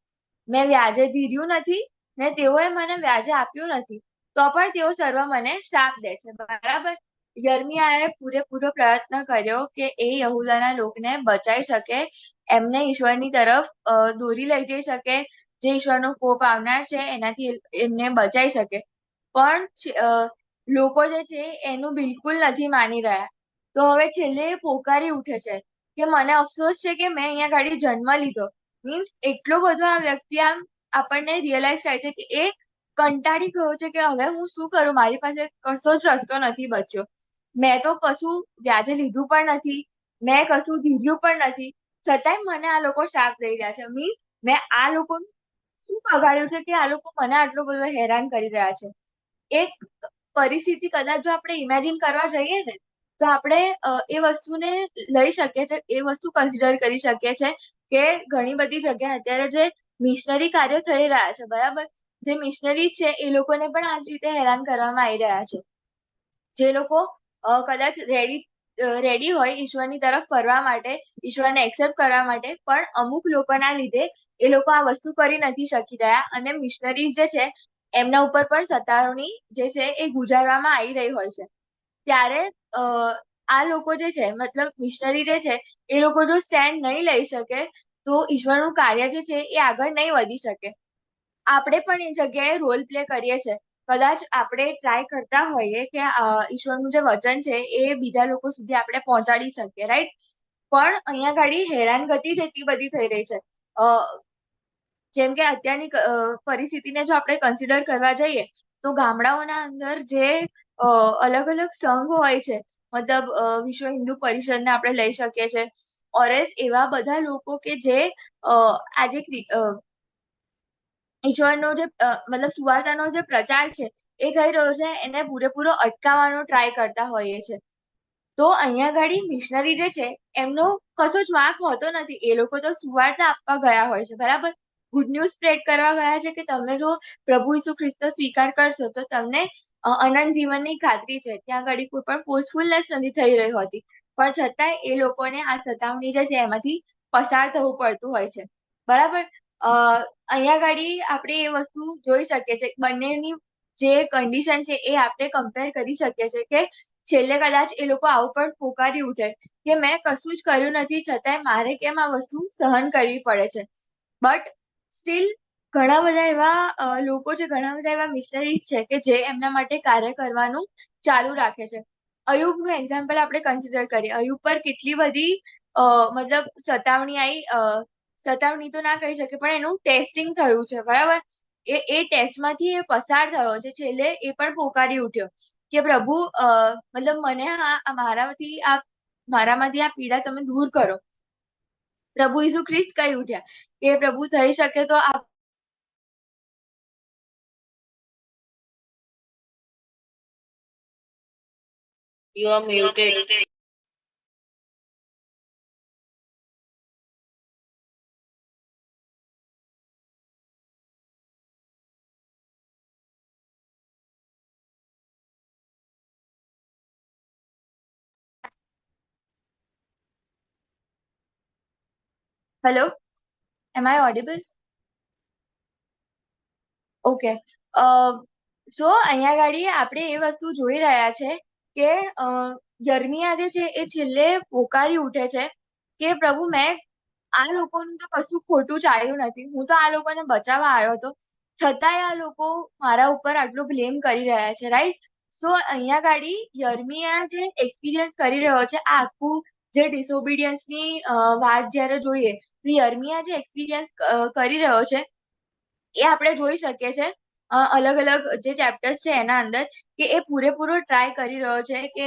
મેં વ્યાજે ધીર્યું નથી ને તેઓએ મને વ્યાજે આપ્યું નથી, તો પણ તેઓ સર્વ મને શાપ દે છે. બરાબર? યર્મિયાએ પૂરેપૂરો પ્રયત્ન કર્યો કે એ યહૂદાના લોકોને બચાઈ શકે, એમને ઈશ્વરની તરફ દોરી લઈ જઈ શકે, જે ઈશ્વરનો કોપ આવનાર છે એનાથી એમને બચાઈ શકે, પણ લોકો જે છે એનું બિલકુલ નથી માની રહ્યા. તો હવે છેલ્લે પોકારી ઉઠે છે કે મને અફસોસ છે કે મેં અહીંયા ગાડી જન્મ લીધો. મીન્સ એટલો બધો આ વ્યક્તિ આમ આપણને રિયલાઇઝ થાય છે કે એ કંટાળી ગયો છે કે હવે હું શું કરું, મારી પાસે કશો જ રસ્તો નથી બચ્યો, મેં તો કશું વ્યાજે લીધું પણ નથી, મેં કશું ધીર્યું પણ નથી, છતાંય મને આ લોકો શાપ દઈ રહ્યા છે. મીન્સ મેં આ લોકોનું શું બગાડ્યું છે કે આ લોકો મને આટલો બધો હેરાન કરી રહ્યા છે? એક પરિસ્થિતિ કદાચ જો આપણે ઇમેજિન કરવા જઈએ ને તો આપણે એ વસ્તુને લઈ શકીએ છીએ, એ વસ્તુ કન્સિડર કરી શકીએ છીએ કે ઘણી બધી જગ્યાએ અત્યારે જે મિશનરી કાર્યો થઈ રહ્યા છે, બરાબર, જે મિશનરીઝ છે એ લોકોને પણ આ જ રીતે હેરાન કરવામાં આવી રહ્યા છે. જે લોકો કદાચ રેડી હોય ઈશ્વરની તરફ ફરવા માટે, ઈશ્વરને એક્સેપ્ટ કરવા માટે, પણ અમુક લોકોના લીધે એ લોકો આ વસ્તુ કરી નથી શકી રહ્યા અને મિશનરીઝ જે છે એમના ઉપર પણ સતાવણી જે છે એ ગુજારવામાં આવી રહી હોય છે. ત્યારે આ લોકો જે છે, મતલબ મિશનરી જે છે એ લોકો જો સ્ટેન્ડ નહીં લઈ શકે તો ઈશ્વરનું કાર્ય જે છે એ આગળ નહીં વધી શકે. આપણે પણ એ જગ્યાએ રોલ પ્લે કરીએ છીએ. કદાચ આપણે ટ્રાય કરતા હોઈએ કે ઈશ્વરનું જે વચન છે એ બીજા લોકો સુધી આપણે પહોંચાડી શકીએ, રાઈટ? પણ અહીંયા ગાડી હેરાનગતિ જ એટલી બધી થઈ રહી છે. જેમ કે અત્યારની પરિસ્થિતિને જો આપણે કન્સિડર કરવા જઈએ તો ગામડાઓના અંદર જે અલગ અલગ સંઘ હોય છે, મતલબ વિશ્વ હિન્દુ પરિષદને આપણે લઈ શકીએ છીએ, ઓરેસ એવા બધા લોકો કે જે આજે ઈશ્વરનો જે મતલબ સુવાર્તાનો જે પ્રચાર છે એ થઈ રહ્યો છે એને પૂરેપૂરો અટકાવવાનો ટ્રાય કરતા હોઈએ છે. તો અહીંયા ગાડી મિશનરી જે છે એમનો કશો જ વાંક હોતો નથી. એ લોકો તો સુવાર્તા આપવા ગયા હોય છે, બરાબર, ગુડ ન્યૂઝ સ્પ્રેડ કરવા ગયા છે કે તમે જો પ્રભુ ઈસુ ખ્રિસ્ત સ્વીકાર કરશો તો તમને અનંત જીવનની ખાતરી છે. ત્યાં આગળ કોઈ પણ ફોર્સફુલનેસ નથી થઈ રહી હોતી, પણ છતાંય એ લોકોને આ સતાવણી જે છે એમાંથી પસાર થવું પડતું હોય છે, બરાબર. અહીંયા ગાડી આપણે એ વસ્તુ જોઈ શકીએ છીએ, બંનેની જે કન્ડિશન છે એ આપણે કમ્પેર કરી શકીએ છીએ કે છેલ્લે કદાચ એ લોકો આવું પણ પોકારી ઉઠે કે મેં કશું જ કર્યું નથી છતાંય મારે કેમ આ વસ્તુ સહન કરવી પડે છે. બટ સ્ટીલ ઘણા બધા એવા લોકો છે, ઘણા બધા એવા મિશનરીઝ છે કે જે એમના માટે કાર્ય કરવાનું ચાલુ રાખે છે. અયુબનું એક્ઝામ્પલ આપણે કન્સિડર કરીએ. અયુબ પર કેટલી બધી મતલબ સતાવણી તો ના કહી શકે પણ એનું ટેસ્ટિંગ થયું છે, બરાબર. એ ટેસ્ટમાંથી એ પસાર થયો છે. છેલ્લે એ પણ પોકારી ઉઠ્યો કે પ્રભુ મતલબ મને મારામાંથી આ પીડા તમે દૂર કરો. પ્રભુ ઈસુ ખ્રિસ્ત કહી ઉઠ્યા કે પ્રભુ થઈ શકે તો You are muted. Hello, am I audible? Okay. So અહીંયા ગાડી આપણે એ વસ્તુ જોઈ રહ્યા છે કે યર્મિયા જે છે એ છેલ્લે પોકારી ઉઠે છે કે પ્રભુ મેં આ લોકોનું તો કશું ખોટું ચાલ્યું નથી, હું તો આ લોકોને બચાવવા આવ્યો હતો, છતાંય આ લોકો મારા ઉપર આટલું બ્લેમ કરી રહ્યા છે, રાઈટ? સો અહીંયા ગાડી યર્મિયા જે એક્સપિરિયન્સ કરી રહ્યો છે, આ આખું જે ડિસઓબિડિયન્સની વાત જ્યારે જોઈએ તો યર્મિયા જે એક્સપિરિયન્સ કરી રહ્યો છે એ આપણે જોઈ શકીએ છીએ અલગ અલગ જે ચેપ્ટર્સ છે એના અંદર, કે એ પૂરેપૂરો ટ્રાય કરી રહ્યો છે કે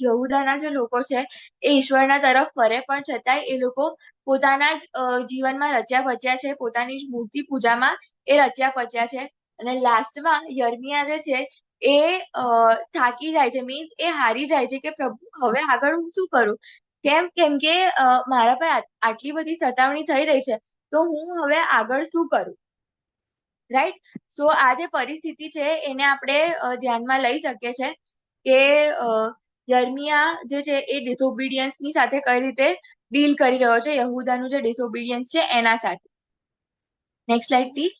યહૂદાના જે લોકો છે એ ઈશ્વરના તરફ ફરે, પણ છતાંય એ લોકો પોતાના જ જીવનમાં રચ્યા પચ્યા છે, પોતાની જ મૂર્તિ પૂજામાં એ રચ્યા પચ્યા છે. અને લાસ્ટમાં યર્મિયા જે છે એ થાકી જાય છે, મીન્સ એ હારી જાય છે કે પ્રભુ હવે આગળ હું શું કરું? કેમ કે મારા પર આટલી બધી સતાવણી થઈ રહી છે તો હું હવે આગળ શું કરું, રાઈટ? સો આ જે પરિસ્થિતિ છે એને આપણે ધ્યાનમાં લઈ શકીએ છીએ કે યર્મિયા જે છે એ ડિસઓબિડિયન્સની સાથે કઈ રીતે ડીલ કરી રહ્યો છે, યહૂદાનું જે ડિસઓબિડિયન્સ છે એના સાથે. Next slide please.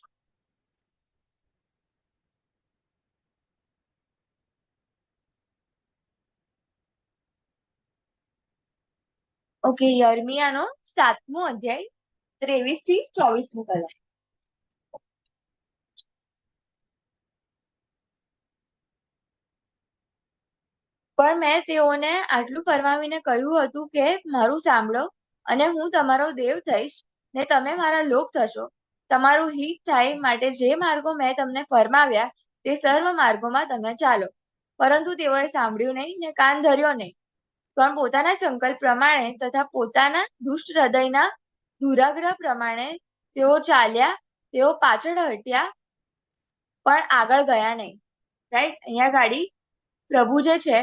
ઓકે, યર્મિયાનો 7મો અધ્યાય 23 થી 24 કલમ. પણ મેં તેઓને આટલું ફરમાવીને કહ્યું હતું કે મારું સાંભળો અને હું તમારો દેવ થઈશ ને તમે મારા લોક થશો. તમારું હિત થાય માટે જે માર્ગો મેં તમને ફરમાવ્યા તે સર્વ માર્ગોમાં તમે ચાલો. પરંતુ તેઓએ સાંભળ્યું નહીં ને કાન ધર્યો નહીં, પણ પોતાના સંકલ્પ પ્રમાણે તથા પોતાના દુષ્ટ હૃદયના દુરાગ્રહ પ્રમાણે તેઓ ચાલ્યા તેઓ પાછળ હટ્યા પણ આગળ ગયા નહીં. રાઈટ, અહીંયા ગાડી પ્રભુ જે છે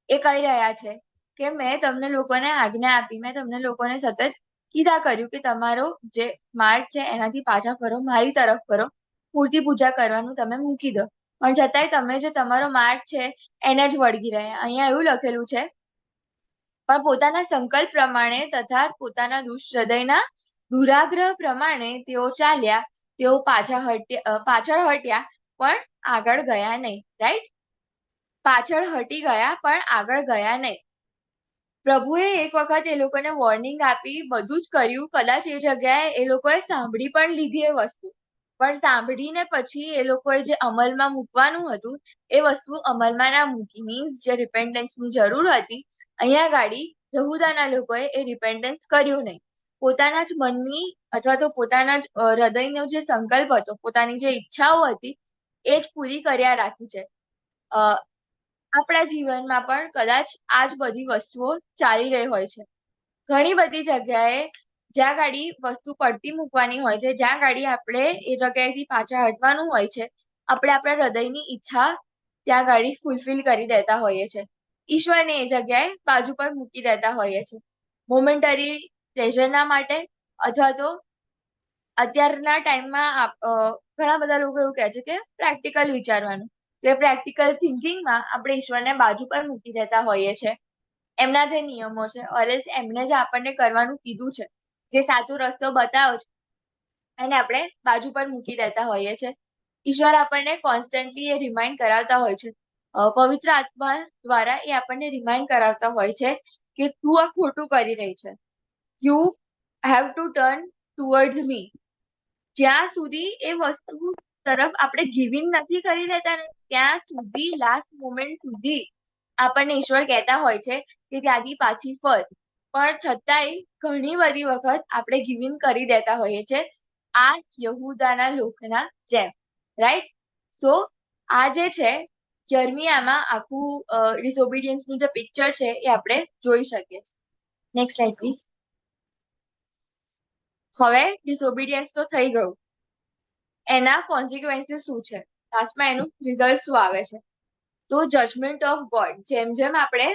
એ કહી રહ્યા છે કે મેં તમને લોકોને આજ્ઞા આપી, મેં તમને લોકોને સતત કીધા કર્યું કે તમારો જે માર્ગ છે એનાથી પાછા ફરો, મારી તરફ ફરો, મૂર્તિ પૂજા કરવાનું તમે મૂકી દો. પણ છતાંય તમે જે તમારો માર્ગ છે એને જ વળગી રહ્યા. અહીંયા એવું લખેલું છે, પણ પોતાના સંકલ્પ પ્રમાણે તથા પોતાના દુષ્ટ હૃદયના દુરાગ્રહ પ્રમાણે તેઓ ચાલ્યા, તેઓ પાછળ હટ્યા પણ આગળ ગયા નહીં. રાઈટ, પાછળ હટી ગયા પણ આગળ ગયા નહીં. પ્રભુએ એક વખત એ લોકોને વોર્નિંગ આપી, બધું જ કર્યું, કદાચ એ જગ્યાએ એ લોકોએ સાંભળી પણ લીધી એ વસ્તુ, પણ સાંભળીને પછી એ લોકોએ જે અમલમાં મૂકવાનું હતું એ વસ્તુ અમલમાં ના મૂકી. મીન્સ જે રિપેન્ટન્સની જરૂર હતી, અહીંયા ગાડી યહૂદાના લોકોએ એ રિપેન્ટન્સ કર્યું નહીં. પોતાના જ મનની અથવા તો પોતાના જ હૃદયનો જે સંકલ્પ હતો, પોતાની જે ઈચ્છાઓ હતી એ જ પૂરી કર્યા રાખી છે. આપણા જીવનમાં પણ કદાચ આ જ બધી વસ્તુઓ ચાલી રહી હોય છે. ઘણી બધી જગ્યાએ જ્યાં ગાડી વસ્તુ પડતી મૂકવાની હોય છે, જ્યાં ગાડી આપણે એ જગ્યાએથી પાછા હટવાનું હોય છે, આપણે આપણા હૃદયની ઈચ્છા ત્યાં ગાડી ફૂલફિલ કરી દેતા હોઈએ છે. ઈશ્વરને એ જગ્યાએ બાજુ પર મૂકી દેતા હોઈએ છે, મોમેન્ટરી પ્લેઝરના માટે, અથવા તો અત્યારના ટાઈમમાં ઘણા બધા લોકો એવું કહે છે કે પ્રેક્ટિકલ વિચારવાનું, જે પ્રેક્ટિકલ થિંકિંગમાં આપણે ઈશ્વરને બાજુ પર મૂકી દેતા હોઈએ છે. એમના જે નિયમો છે, ઓરેલ્સ એમને જે આપણને કરવાનું કીધું છે, જે સાચો રસ્તો બતાવ્યો છે, એને આપણે બાજુ પર મૂકી દેતા હોઈએ છે. ઈશ્વર આપણને કોન્સ્ટન્ટલી એ રિમાઇન્ડ કરાવતા હોય છે, પવિત્ર આત્મા દ્વારા એ આપણને રિમાઇન્ડ કરાવતા હોય છે કે તું આ ખોટું કરી રહી છે, you have to turn towards me. જ્યાં સુધી એ વસ્તુ તરફ આપણે ગિવિંગ નથી કરી દેતા ને ત્યાં સુધી, લાસ્ટ મોમેન્ટ સુધી આપણને ઈશ્વર કહેતા હોય છે કે ત્યાંથી પાછી ફર. પણ છતાંય ઘણી બધી વખત આપણે ગિવિંગ કરી દેતા હોઈએ છે, આ યહૂદાના લોકોના જેમ. રાઈટ, સો આ જે છે જર્મિયામાં આખું ડિસઓબિડિયન્સનું જે પિક્ચર છે એ આપણે જોઈ શકીએ છીએ. Next slide please. હવે ડિસઓબિડિયન્સ તો થઈ ગયું, એના કોન્સિક્વન્સીસ શું છે, લાસ્ટમાં એનું રિઝલ્ટ શું આવે છે? તો જજમેન્ટ ઓફ ગોડ. જેમ જેમ આપણે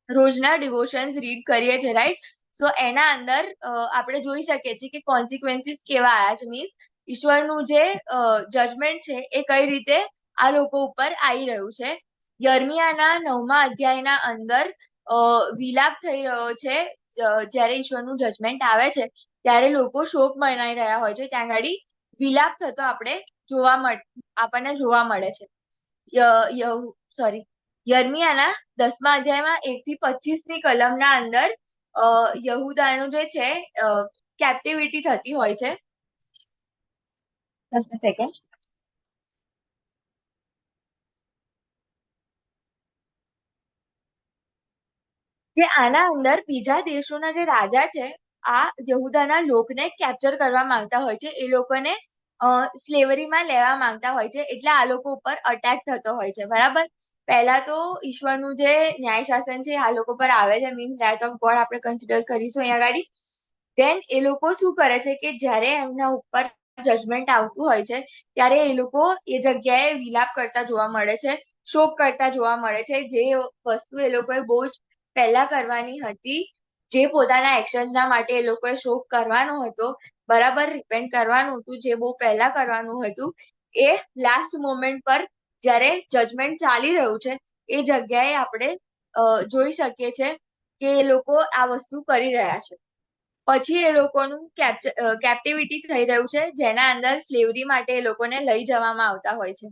રોજના ડિવોશન્સ રીડ કરીએ છીએ, રાઈટ, સો એના અંદર આપણે જોઈ શકીએ છીએ કે કોન્સિક્વન્સીસ કેવા આવ્યા છે. મીન્સ ઈશ્વરનું જે જજમેન્ટ છે એ કઈ રીતે આ લોકો ઉપર આવી રહ્યું છે. યર્મિયાના 9મા અધ્યાયના અંદર વિલાપ થઈ રહ્યો છે. જ્યારે ઈશ્વરનું જજમેન્ટ આવે છે ત્યારે લોકો શોક મનાઈ રહ્યા હોય છે, ત્યાં ગાડી વિલાપ થતો આપણને જોવા મળે છે. યર્મિયાના 10મા અધ્યાયમાં 1 થી 25ની કલમના અંદર યહૂદાનું જે છે કેપ્ટિવિટી થતી હોય છે. Just a second. કે આના અંદર બીજા દેશોના જે રાજા છે આ યહૂદાના લોકને કેપ્ચર કરવા માંગતા હોય છે, એ લોકોને સ્લેવરીમાં લેવા માંગતા હોય છે, એટલે આ લોકો ઉપર અટેક થતો હોય છે. બરાબર, પહેલા તો ઈશ્વરનું જે ન્યાય શાસન છે આ લોકો પર આવે છે, મીન્સ રાઇટ ઓફ ગોડ આપણે કન્સિડર કરીશું અહીંયા ગાડી. દેન એ લોકો શું કરે છે કે જ્યારે એમના ઉપર જજમેન્ટ આવતું હોય છે ત્યારે એ લોકો એ જગ્યાએ વિલાપ કરતા જોવા મળે છે, શોક કરતા જોવા મળે છે. જે વસ્તુ એ લોકોએ બહુ જ પહેલા કરવાની હતી, જે પોતાના એક્શન્સના માટે એ લોકોએ શોક કરવાનો હતો, બરાબર, રિપેન્ટ કરવાનું હતું, જે બહુ પહેલા કરવાનું હતું, એ લાસ્ટ મોમેન્ટ પર જ્યારે જજમેન્ટ ચાલી રહ્યું છે એ જગ્યાએ આપણે જોઈ શકીએ છીએ કે એ લોકો આ વસ્તુ કરી રહ્યા છે. પછી એ લોકોનું કેપ્ટિવિટી થઈ રહ્યું છે, જેના અંદર સ્લેવરી માટે એ લોકોને લઈ જવામાં આવતા હોય છે.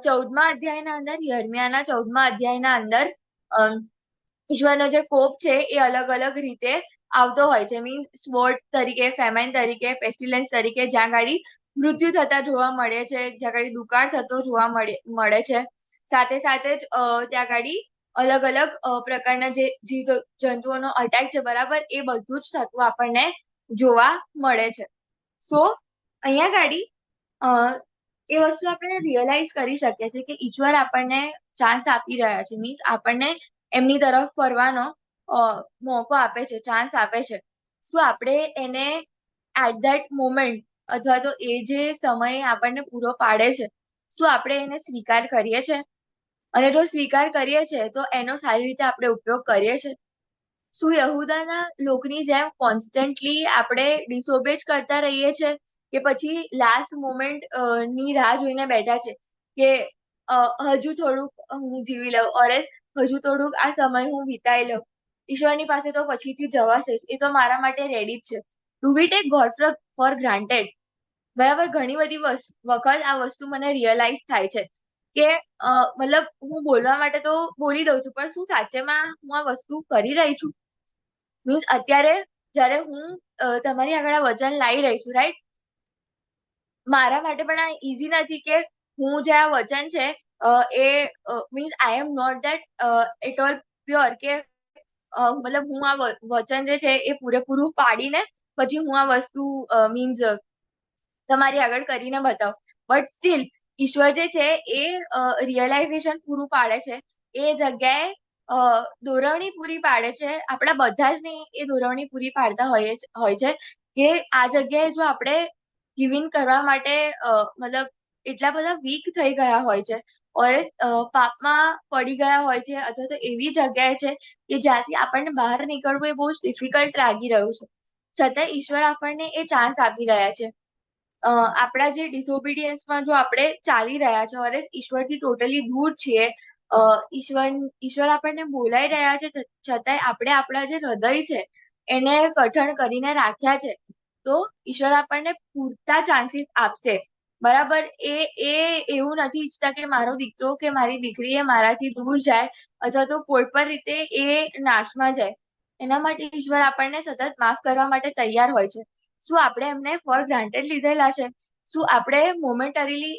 14મા અધ્યાયના અંદર, યર્મિયાના 14મા અધ્યાયના અંદર ઈશ્વરનો જે કોપ છે એ અલગ અલગ રીતે આવતો હોય છે. મીન્સ સ્વોર્ડ તરીકે, ફેમાઇન તરીકે, પેસ્ટિલેન્સ તરીકે, જ્યાં ગાડી મૃત્યુ થતા જોવા મળે છે, જ્યાં ગાડી દુકાળ થતો જોવા મળે છે. સાથે સાથે જ ત્યાં ગાડી અલગ અલગ પ્રકારના જે જીવ જંતુઓનો અટેક છે, બરાબર, એ બધું જ થતું આપણને જોવા મળે છે. સો અહીંયા ગાડી એ વસ્તુ આપણે રિયલાઇઝ કરી શકીએ છીએ કે ઈશ્વર આપણને ચાન્સ આપી રહ્યા છે, મીન્સ આપણને એમની તરફ ફરવાનો મોકો આપે છે, ચાન્સ આપે છે. શું આપણે એને એટ ધેટ મોમેન્ટ અથવા તો એ જે સમય આપણને પૂરો પાડે છે, શું આપણે એને સ્વીકાર કરીએ છીએ? અને જો સ્વીકાર કરીએ છીએ તો એનો સારી રીતે આપણે ઉપયોગ કરીએ છીએ? શું યહૂદાના લોકની જેમ કોન્સ્ટન્ટલી આપણે ડિસઓબે જ કરતા રહીએ છીએ, કે પછી લાસ્ટ મોમેન્ટ ની રાહ જોઈને બેઠા છે કે હજુ થોડુંક હું જીવી લઉં, ઓર હજુ થોડુંક આ સમય હું વિતાઈ લઉં, ઈશ્વરની પાસે તો પછીથી જવાશે જ, એ તો મારા માટે રેડી જ છે. Do we take God four granted? બરાબર, ઘણી બધી વખત આ વસ્તુ મને રિયલાઇઝ થાય છે કે મતલબ હું બોલવા માટે તો બોલી દઉં છું, પણ શું સાચેમાં હું આ વસ્તુ કરી રહી છું? મીન્સ અત્યારે જયારે હું તમારી આગળ આ વચન લાવી રહી છું, રાઈટ, મારા માટે પણ આ ઈઝી નથી કે હું જે આ વચન છે એ means I am not that at all pure, કે મતલબ હું આ વચન જે છે એ પૂરેપૂરું પાડીને પછી હું આ વસ્તુ મીન્સ તમારી આગળ કરીને બતાવ. બટ સ્ટીલ ઈશ્વર જે છે એ રિયલાઇઝેશન પૂરું પાડે છે, એ જગ્યાએ દોરવણી પૂરી પાડે છે. આપણા બધા જ ને એ દોરવણી પૂરી પાડતા હોય છે કે આ જગ્યાએ જો આપણે ગિવિંગ કરવા માટે મતલબ એટલા બધા વીક થઈ ગયા હોય છે, ઓર પાપમાં પડી ગયા હોય છે, અથવા તો એવી જગ્યાએ છે કે જ્યાંથી આપણને બહાર નીકળવું એ બહુ જ ડિફિકલ્ટ લાગી રહ્યું છે, છતાં ઈશ્વર આપણને એ ચાન્સ આપી રહ્યા છે. આપણા જે ડિસઓબિડિયન્સમાં જો આપણે ચાલી રહ્યા છે, ઓર ઈશ્વરથી ટોટલી દૂર છીએ, ઈશ્વર આપણને બોલાઈ રહ્યા છે, છતાંય આપણે આપણા જે હૃદય છે એને કઠણ કરીને રાખ્યા છે, તો ઈશ્વર આપણને પૂરતા ચાન્સીસ આપશે. બરાબર, એ એવું નથી ઈચ્છતા કે મારો દીકરો કે મારી દીકરી એ મારાથી દૂર જાય, અથવા તો કોઈ પણ રીતે એ નાશમાં જાય. એના માટે ઈશ્વર આપણને સતત માફ કરવા માટે તૈયાર હોય છે. શું આપણે એમને ફોર ગ્રાન્ટેડ લીધેલા છે? શું આપણે મોમેન્ટરીલી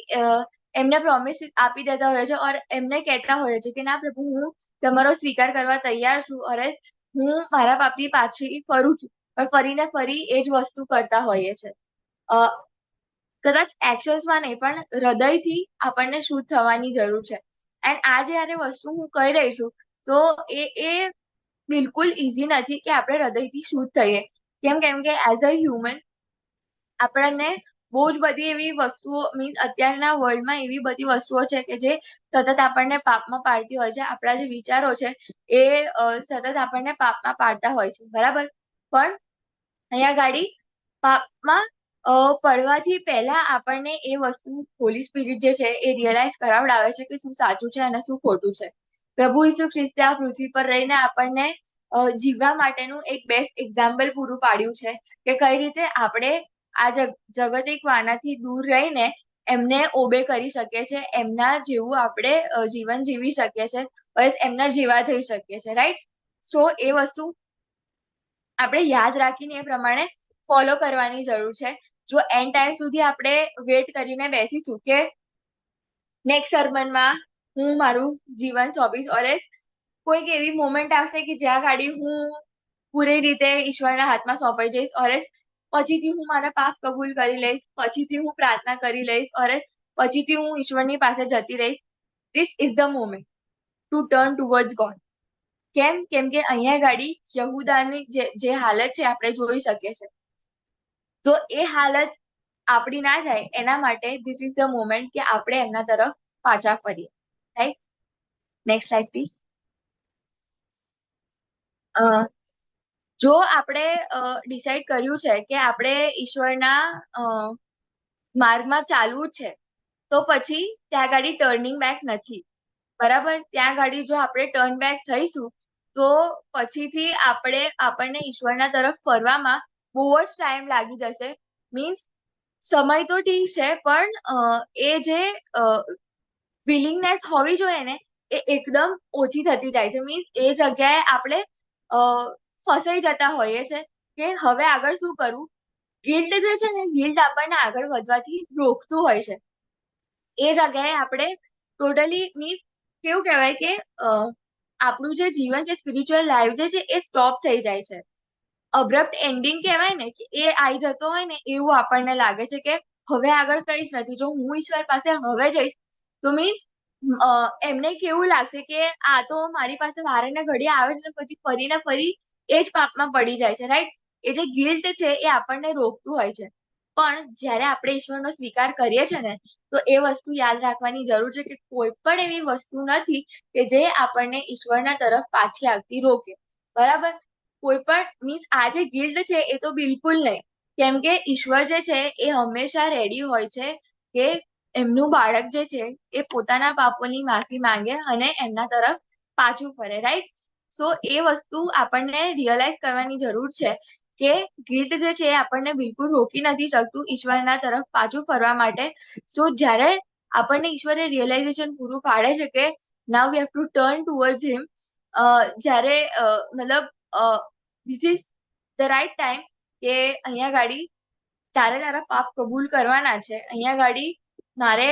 એમને પ્રોમિસ આપી દેતા હોય છે, ઓર એમને કહેતા હોય છે કે ના પ્રભુ, હું તમારો સ્વીકાર કરવા તૈયાર છું, અરે હું મારા પાપથી પાછી ફરું છું, પણ ફરીને ફરી એ જ વસ્તુ કરતા હોઈએ છે. કદાચ એક્શન્સમાં નહીં, પણ હૃદયથી આપણને શુદ્ધ થવાની જરૂર છે. એન્ડ આ જયારે વસ્તુ હું કહી રહી છું, તો એ બિલકુલ ઈઝી નથી કે આપણે હૃદયથી શુદ્ધ થઈએ. કેમ કે એઝ અ હ્યુમન આપણને બહુ જ બધી એવી વસ્તુઓ, મીન્સ અત્યારના વર્લ્ડમાં એવી બધી વસ્તુઓ છે કે જે સતત આપણને પાપમાં પાડતી હોય છે. આપણા જે વિચારો છે એ સતત આપણને પાપમાં પાડતા હોય છે, બરાબર. પણ અહીંયા ગાડી પાપમાં પડવાથી પહેલા આપણને એ વસ્તુ હોલી સ્પિરિટ જે છે એ રિયલાઇઝ કરાવડાવે છે કે શું સાચું છે અને શું ખોટું છે. પ્રભુ ઈસુ ખ્રિસ્તે આ પૃથ્વી પર રહીને આપણને જીવવા માટેનું એક બેસ્ટ એક્ઝામ્પલ પૂરું પાડ્યું છે કે કઈ રીતે આપણે આ જગતિક વાનાથી દૂર રહીને એમને ઓબે કરી શકીએ છે, એમના જેવું આપણે જીવન જીવી શકીએ છે, બસ એમના જેવા થઈ શકીએ છે, રાઈટ. સો એ વસ્તુ આપણે યાદ રાખીને એ પ્રમાણે ફોલો કરવાની જરૂર છે. જો એન્ડ ટાઈમ સુધી આપણે વેટ કરીને બેસીશું કે નેક્સ્ટ સર્મનમાં હું મારું જીવન સોંપીશ, ઓર કોઈક એવી મોમેન્ટ આવશે કે જ્યાં ગાડી હું પૂરી રીતે ઈશ્વરના હાથમાં સોંપાઈ જઈશ, ઓર પછીથી હું મારા પાપ કબૂલ કરી લઈશ, પછીથી હું પ્રાર્થના કરી લઈશ, ઓર પછીથી હું ઈશ્વરની પાસે જતી રહીશ. This is the moment two turn towards God. કેમ કે અહીંયા ગાડી યહૂદાની જે હાલત છે આપણે જોઈ શકીએ છીએ. તો એ હાલત આપણી ના થાય એના માટે ધીસ ઇઝ ધ મોમેન્ટ કે આપણે એમના તરફ પાછા ફરીએ, રાઈટ. Next slide please. જો આપણે ડિસાઈડ કર્યું છે કે આપણે ઈશ્વરના માર્ગમાં ચાલવું છે, તો પછી ત્યાં ગાડી ટર્નિંગ બેક નથી, બરાબર. ત્યાં ગાડી જો આપણે ટર્ન બેક થઈશું તો પછીથી આપણને ઈશ્વરના તરફ ફરવામાં બહુ જ ટાઈમ લાગી જશે. મીન્સ સમય તો ઠીક છે, પણ એ જે વિલિંગનેસ હોવી જોઈએ ને એ એકદમ ઓછી થતી જાય છે. મીન્સ એ જગ્યાએ આપણે ફસાઈ જતા હોઈએ છે કે હવે આગળ શું કરવું. ગિલ્ટ જે છે ને, ગિલ્ટ આપણને આગળ વધવાથી રોકતું હોય છે. એ જગ્યાએ આપણે ટોટલી મીન્સ કેવું કહેવાય કે આપણું જે જીવન છે, સ્પિરિચ્યુઅલ લાઈફ જે છે એ સ્ટોપ થઈ જાય છે. અબ્રપ્ટ એન્ડિંગ કહેવાય ને, કે એ આવી જતો હોય ને એવું આપણને લાગે છે કે હવે આગળ કઈ જ નથી. જો હું ઈશ્વર પાસે હવે જઈશ તો મીન્સ એમને કેવું લાગશે કે આ તો મારી પાસે વારે ને ઘડી આવે છે ને પછી ફરી એ જ પાપમાં પડી જાય છે, રાઈટ. એ જે ગિલ્ટ છે એ આપણને રોકતું હોય છે. પણ જ્યારે આપણે ઈશ્વરનો સ્વીકાર કરીએ છીએ ને તો એ વસ્તુ યાદ રાખવાની જરૂર છે કે કોઈ પણ એવી વસ્તુ નથી કે જે આપણને ઈશ્વરના તરફ પાછી આવતી રોકે. બરાબર? કોઈ પણ મીન્સ આ જે ગિલ્ટ છે એ તો બિલકુલ નહીં. કેમ કે ઈશ્વર જે છે એ હંમેશા રેડી હોય છે કે એમનું બાળક જે છે એ પોતાના પાપોની માફી માંગે અને એમના તરફ પાછું ફરે, રાઈટ? સો એ વસ્તુ આપણને રિયલાઇઝ કરવાની જરૂર છે કે ગિલ્ટ જે છે એ આપણને બિલકુલ રોકી નથી શકતું ઈશ્વરના તરફ પાછું ફરવા માટે. સો જ્યારે આપણને ઈશ્વરે રિયલાઇઝેશન પૂરું પાડે છે કે now we have to turn towards him, જ્યારે મતલબ this is the right time કે અહીંયા ગાડી તારે તારા પાપ કબૂલ કરવાના છે, અહીંયા ગાડી મારે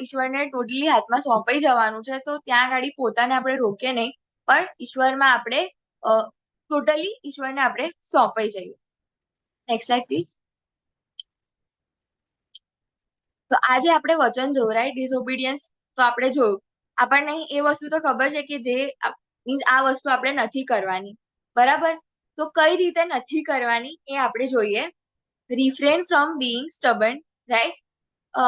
ઈશ્વરને ટોટલી હાથમાં સોંપાઈ જવાનું છે. તો ત્યાં ગાડી પોતાને આપણે રોકીએ નહીં, પણ ઈશ્વરમાં આપણે ટોટલી ઈશ્વરને આપણે સોંપાઈ જઈએ. Next slide please. તો આજે આપણે વચન જોયું, રાઈટ? ડિસઓબિડિયન્સ તો આપણે જોયું. આપણને એ વસ્તુ તો ખબર છે કે જે મીન્સ આ વસ્તુ આપણે નથી કરવાની. બરાબર? તો કઈ રીતે નથી કરવાની એ આપણે જોઈએ. રિફ્રેન ફ્રોમ બીઇંગ સ્ટબર્ન, રાઈટ?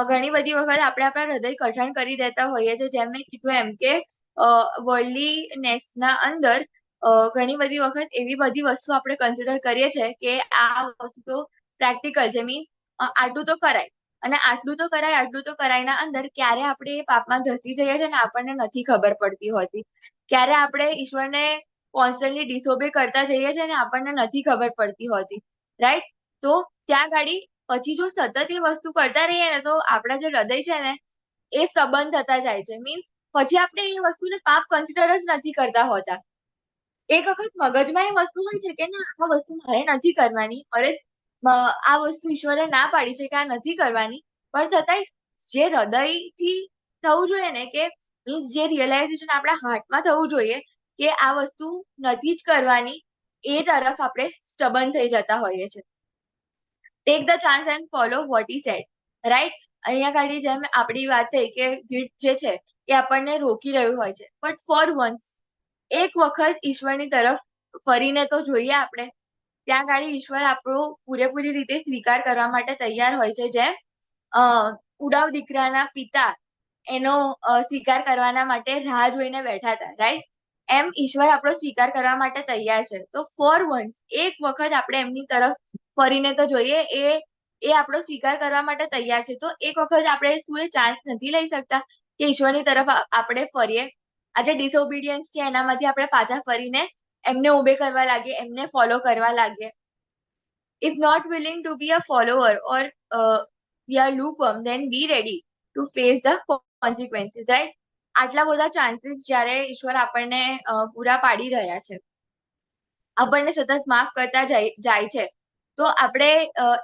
ઘણી બધી વખત આપણે આપણા હૃદય કઠણ કરી દેતા હોઈએ છીએ, જેમ મેં કીધું એમ કે વર્લ્ડલીનેસના અંદર ઘણી બધી વખત એવી બધી વસ્તુ આપણે કન્સિડર કરીએ છીએ કે આ વસ્તુ તો પ્રેક્ટિકલ છે, મીન્સ આટલું તો કરાય, અને આટલું તો કરાય આટલું તો કરાયના અંદર ક્યારે આપણે એ પાપમાં ધસી જઈએ છીએ ને આપણને નથી ખબર પડતી હોતી. ક્યારે આપણે ઈશ્વરને કોન્સ્ટન્ટલી ડિસઓબે કરતા જઈએ છીએ ને આપણને નથી ખબર પડતી હોતી, રાઈટ? તો ત્યાં ગાડી પછી જો સતત એ વસ્તુ કરતા રહીએ ને તો આપણા જે હૃદય છે ને એ સ્ટબન થતા જાય છે. મીન્સ પછી આપણે એ વસ્તુને પાપ કન્સિડર જ નથી કરતા હોતા. એક વખત મગજમાં એ વસ્તુ હોય છે કે ના આ વસ્તુ મારે નથી કરવાની, અરે આ વસ્તુ ઈશ્વરે ના પાડી છે કે આ નથી કરવાની, પણ છતાંય જે હૃદયથી થવું જોઈએ ને કે મીન્સ જે રિયલાઇઝેશન આપણા હાર્ટમાં થવું જોઈએ કે આ વસ્તુ નથી જ કરવાની, એ તરફ આપણે સ્ટબન થઈ જતા હોઈએ છીએ. Take the chance and follow what he said, right? અહીંયા ગાડી જેમ આપણી વાત થઈ કે ગિલ્ટ જે છે એ આપણને રોકી રહ્યું હોય છે, બટ ફોર વન્સ એક વખત ઈશ્વરની તરફ ફરીને તો જોઈએ આપણે. ત્યાં ગાડી ઈશ્વર આપણો પૂરેપૂરી રીતે સ્વીકાર કરવા માટે તૈયાર હોય છે. જેમ ઉડાવ દીકરાના પિતા એનો સ્વીકાર કરવાના માટે રાહ જોઈને બેઠા હતા, રાઈટ? એમ ઈશ્વર આપણો સ્વીકાર કરવા માટે તૈયાર છે. તો ફોર વન્સ એક વખત આપણે એમની તરફ ફરીને તો જોઈએ. એ આપણો સ્વીકાર કરવા માટે તૈયાર છે. તો એક વખત આપણે શું એ ચાન્સ નથી લઈ શકતા કે ઈશ્વરની તરફ આપણે ફરીએ? આજે ડિસઓબિડિયન્સ છે એનામાંથી આપણે પાછા ફરીને એમને ઓબે કરવા લાગીએ, એમને ફોલો કરવા લાગીએ. If not willing to be a follower or we are lukewarm, then be ready to face the consequences, right? આટલા બધા ચાન્સીસ જ્યારે ઈશ્વર આપણને પૂરા પાડી રહ્યા છે, આપણને સતત માફ કરતા જાય છે, તો આપણે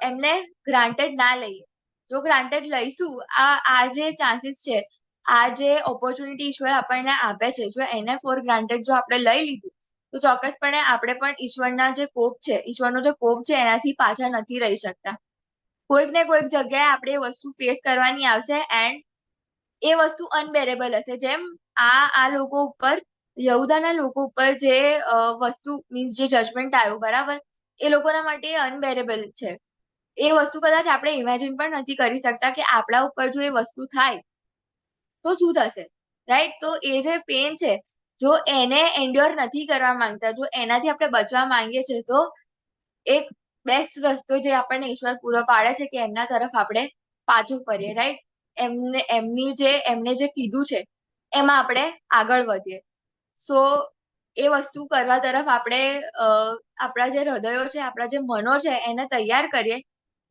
એમને ગ્રાન્ટેડ ના લઈએ. જો ગ્રાન્ટેડ લઈશું, આ જે ચાન્સીસ છે, આ જે ઓપોર્ચ્યુનિટી ઈશ્વર આપણને આપે છે, જો એને ફોર ગ્રાન્ટેડ જો આપણે લઈ લીધું તો ચોક્કસપણે આપણે પણ ઈશ્વરના જે કોપ છે, ઈશ્વરનો જે કોપ છે એનાથી પાછા નથી રહી શકતા. કોઈક ને કોઈક જગ્યાએ આપણે એ વસ્તુ ફેસ કરવાની આવશે એન્ડ એ વસ્તુ અનબેરેબલ હશે. જેમ આ લોકો ઉપર, યહૂદાના લોકો ઉપર જે વસ્તુ મીન્સ જે જજમેન્ટ આવ્યું, બરાબર, એ લોકોના માટે અનબેરેબલ છે. એ વસ્તુ કદાચ આપણે ઇમેજિન પણ નથી કરી શકતા કે આપણા ઉપર જો એ વસ્તુ થાય તો શું થશે, રાઈટ? તો એ જે પેન છે, જો એને એન્ડ્યોર નથી કરવા માંગતા, જો એનાથી આપણે બચવા માંગીએ છીએ, તો એક બેસ્ટ રસ્તો જે આપણને ઈશ્વર પૂરો પાડે છે કે એમના તરફ આપણે પાછું ફરીએ, રાઈટ? એમને જે કીધું છે એમાં આપણે આગળ વધીએ. સો એ વસ્તુ કરવા તરફ આપણે આપણા જે હૃદયો છે, આપણા જે મનો છે એને તૈયાર કરીએ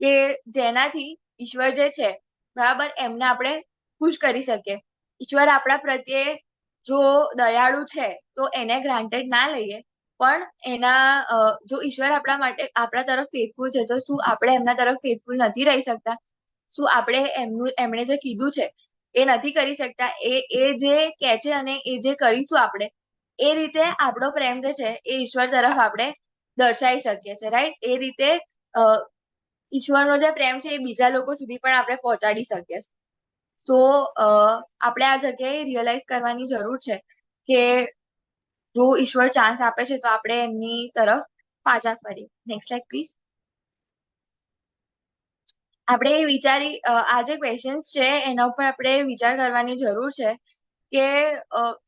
કે જેનાથી ઈશ્વર જે છે, બરાબર, એમને આપણે ખુશ કરી શકીએ. ઈશ્વર આપણા પ્રત્યે જો દયાળુ છે તો એને ગ્રાન્ટેડ ના લઈએ, પણ જો ઈશ્વર આપણા માટે આપણા તરફ ફેથફુલ છે તો શું આપણે એમના તરફ ફેથફુલ નથી રહી શકતા? શું આપણે એમણે જે કીધું છે એ નથી કરી શકતા? એ જે કે છે અને એ જે કરીશું આપણે, એ રીતે આપણો પ્રેમ જે છે એ ઈશ્વર તરફ આપણે દર્શાવી શકીએ છીએ, રાઈટ? એ રીતે ઈશ્વરનો જે પ્રેમ છે એ બીજા લોકો સુધી પણ આપણે પહોંચાડી શકીએ છીએ. સો આપણે આ જગ્યાએ રિયલાઇઝ કરવાની જરૂર છે કે જો ઈશ્વર ચાન્સ આપે છે તો આપણે એમની તરફ પાછા ફરીએ. Next slide please. આપણે આ જે ક્વેશ્ચન્સ છે એના ઉપર આપણે વિચાર કરવાની જરૂર છે કે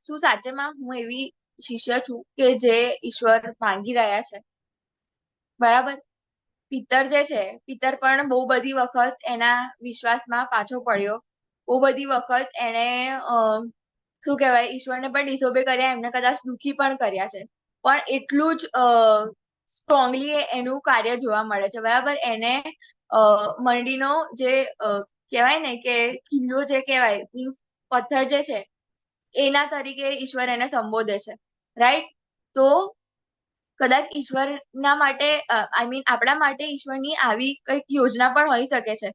શું સાચેમાં હું એવી શિષ્ય છું કે જે ઈશ્વર માંગી રહ્યા છે. બરાબર. પિતર જે છે, પિતર પણ બહુ બધી વખત એના વિશ્વાસમાં પાછો પડ્યો. બહુ બધી વખત એને શું કહેવાય, ઈશ્વરને પણ ડિસોબે કર્યા, એમને કદાચ દુઃખી પણ કર્યા છે, પણ એટલું જ સ્ટ્રોંગલી એનું કાર્ય જોવા મળે છે. બરાબર. એને મંડીનો જે કહેવાય ને કે કિલ્લો જે કહેવાય, મીન્સ પથ્થર જે છે એના તરીકે ઈશ્વર એને સંબોધે છે. રાઈટ. તો કદાચ ઈશ્વરના માટે આઈ મીન આપણા માટે ઈશ્વરની આવી કઈક યોજના પણ હોઈ શકે છે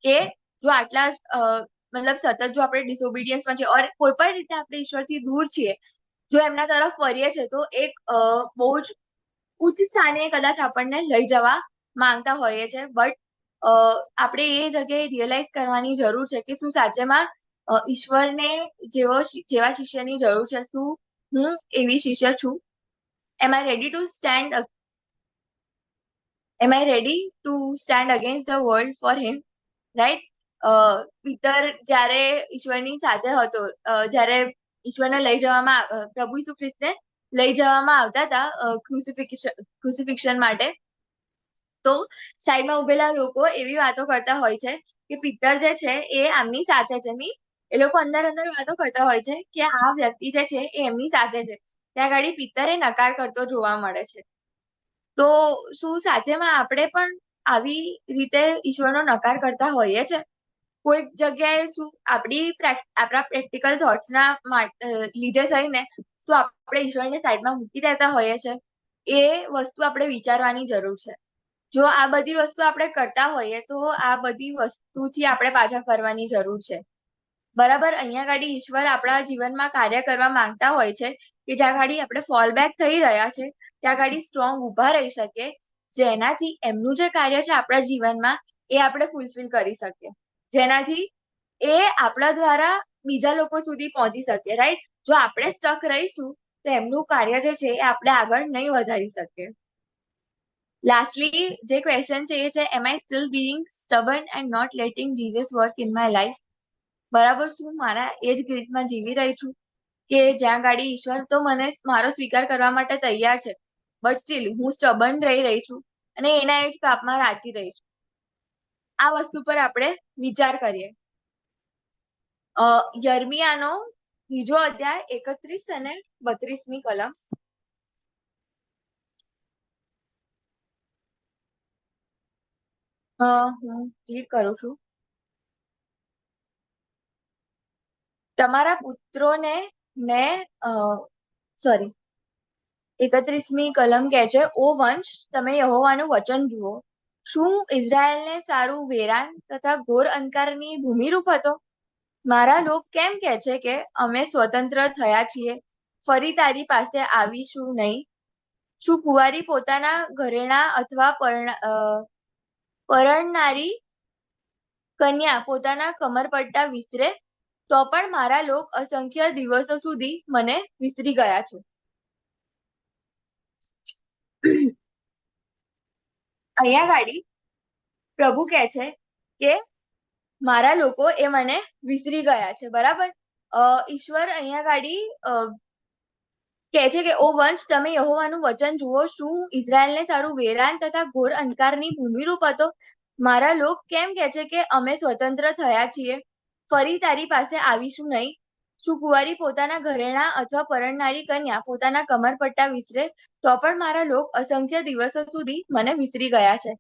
કે જો આટલા મતલબ સતત જો આપણે ડિસોબિડિયન્સમાં છીએ ઓર કોઈ પણ રીતે આપણે ઈશ્વરથી દૂર છીએ, જો એમના તરફ ફરીએ છીએ તો એક બહુ જ ઉચ્ચ સ્થાને કદાચ આપણને લઈ જવા માંગતા હોઈએ છે. બટ આપણે એ જગ્યાએ રિયલાઇઝ કરવાની જરૂર છે કે શું સાચેમાં ઈશ્વરને જેવા શિષ્યની જરૂર છે. શું હું એવી શિષ્ય છું? am I ready to stand against the world for him? Right. પિતર જ્યારે ઈશ્વરની સાથે હતો, જ્યારે ઈશ્વરને લઈ જવામાં પ્રભુ ઈસુ ખ્રિસ્તને લઈ જવામાં આવતા હતા ક્રુસિફિક્શન માટે, તો સાઈડમાં ઉભેલા લોકો એવી વાતો કરતા હોય છે કે પિતર જે છે એ આમની સાથે છે. એ લોકો અંદર અંદર વાતો કરતા હોય છે કે આ વ્યક્તિ જે છે એ એમની સાથે છે. ત્યાં આગળ પિતરે નકાર કરતો જોવા મળે છે. તો શું સાચેમાં આપણે પણ આવી રીતે ઈશ્વરનો નકાર કરતા હોઈએ છે? કોઈક જગ્યાએ શું આપણા પ્રેક્ટિકલ થોટ્સના લીધે થઈને શું આપણે ઈશ્વરને સાઈડમાં મૂકી દેતા હોઈએ છે? એ વસ્તુ આપણે વિચારવાની જરૂર છે. જો આ બધી વસ્તુ આપણે કરતા હોઈએ તો આ બધી વસ્તુથી આપણે પાછા ફરવાની જરૂર છે. બરાબર. અહીંયા ગાડી ઈશ્વર આપણા જીવનમાં કાર્ય કરવા માંગતા હોય છે કે જ્યાં ગાડી આપણે ફોલ બેક થઈ રહ્યા છે ત્યાં ગાડી સ્ટ્રોંગ ઉભા રહી શકે, જેનાથી એમનું જે કાર્ય છે આપણા જીવનમાં એ આપણે ફૂલફિલ કરી શકીએ, જેનાથી એ આપણા દ્વારા બીજા લોકો સુધી પહોંચી શકે. રાઈટ. જો આપણે સ્ટક રહીશું તો એમનું કાર્ય જે છે એ આપણે આગળ નહીં વધારી શકીએ. લાસ્ટલી જે ક્વેશ્ચન છે એ છે, am I still being stubborn and not letting Jesus work in my life? બરાબર. શું મારા એ જ ગ્રીડમાં જીવી રહી છું કે જ્યાં ગાડી ઈશ્વર તો મને મારો સ્વીકાર કરવા માટે તૈયાર છે, બટ સ્ટીલ હું સ્ટબર્ન રહી છું અને એના એ જ પાપમાં રાચી રહી છું? આ વસ્તુ પર આપણે વિચાર કરીએ. યર્મિયાનો 3 અધ્યાય 31 અને 32મી કલમ. હું રીડ કરું છું. તમારા પુત્રોને મેં સોરી 31મી કલમ કહે છે, ઓ વંશ, તમે યહોવાનું વચન જુઓ. શું ઇઝરાયલને સારું વેરાન તથા ઘોર અંધકારની ભૂમિરૂપ હતો? મારા લોક કેમ કહે છે કે અમે સ્વતંત્ર થયા છીએ, ફરી તારી પાસે આવીશું નહીં? શું કુંવારી પોતાના ઘરેણા અથવા પરણનારી કન્યા પોતાના કમરપટ્ટા વિસરે? તો પણ મારા લોક અસંખ્ય દિવસો સુધી મને વિસરી ગયા છે. અહીંયા ગાડી પ્રભુ કહે છે કે મારા લોકો એ મને વિસરી ગયા છે. બરાબર. ઈશ્વર અહીંયા ગાડી કહે છે કે ઓ વંશ, તમે યહોવાનું વચન જુઓ. શું ઇઝરાયલને સારું વેરાન તથા ઘોર અંધકારની ભૂમિરૂપ હતો? મારા લોક કેમ કહે છે કે અમે સ્વતંત્ર થયા છીએ, ફરી તારી પાસે આવીશું નહીં? શું કુંવારી પોતાના ઘરેણા અથવા પરણનારી કન્યા પોતાના કમરપટ્ટા વિસરે? તો પણ મારા લોક અસંખ્ય દિવસો સુધી મને વિસરી ગયા છે.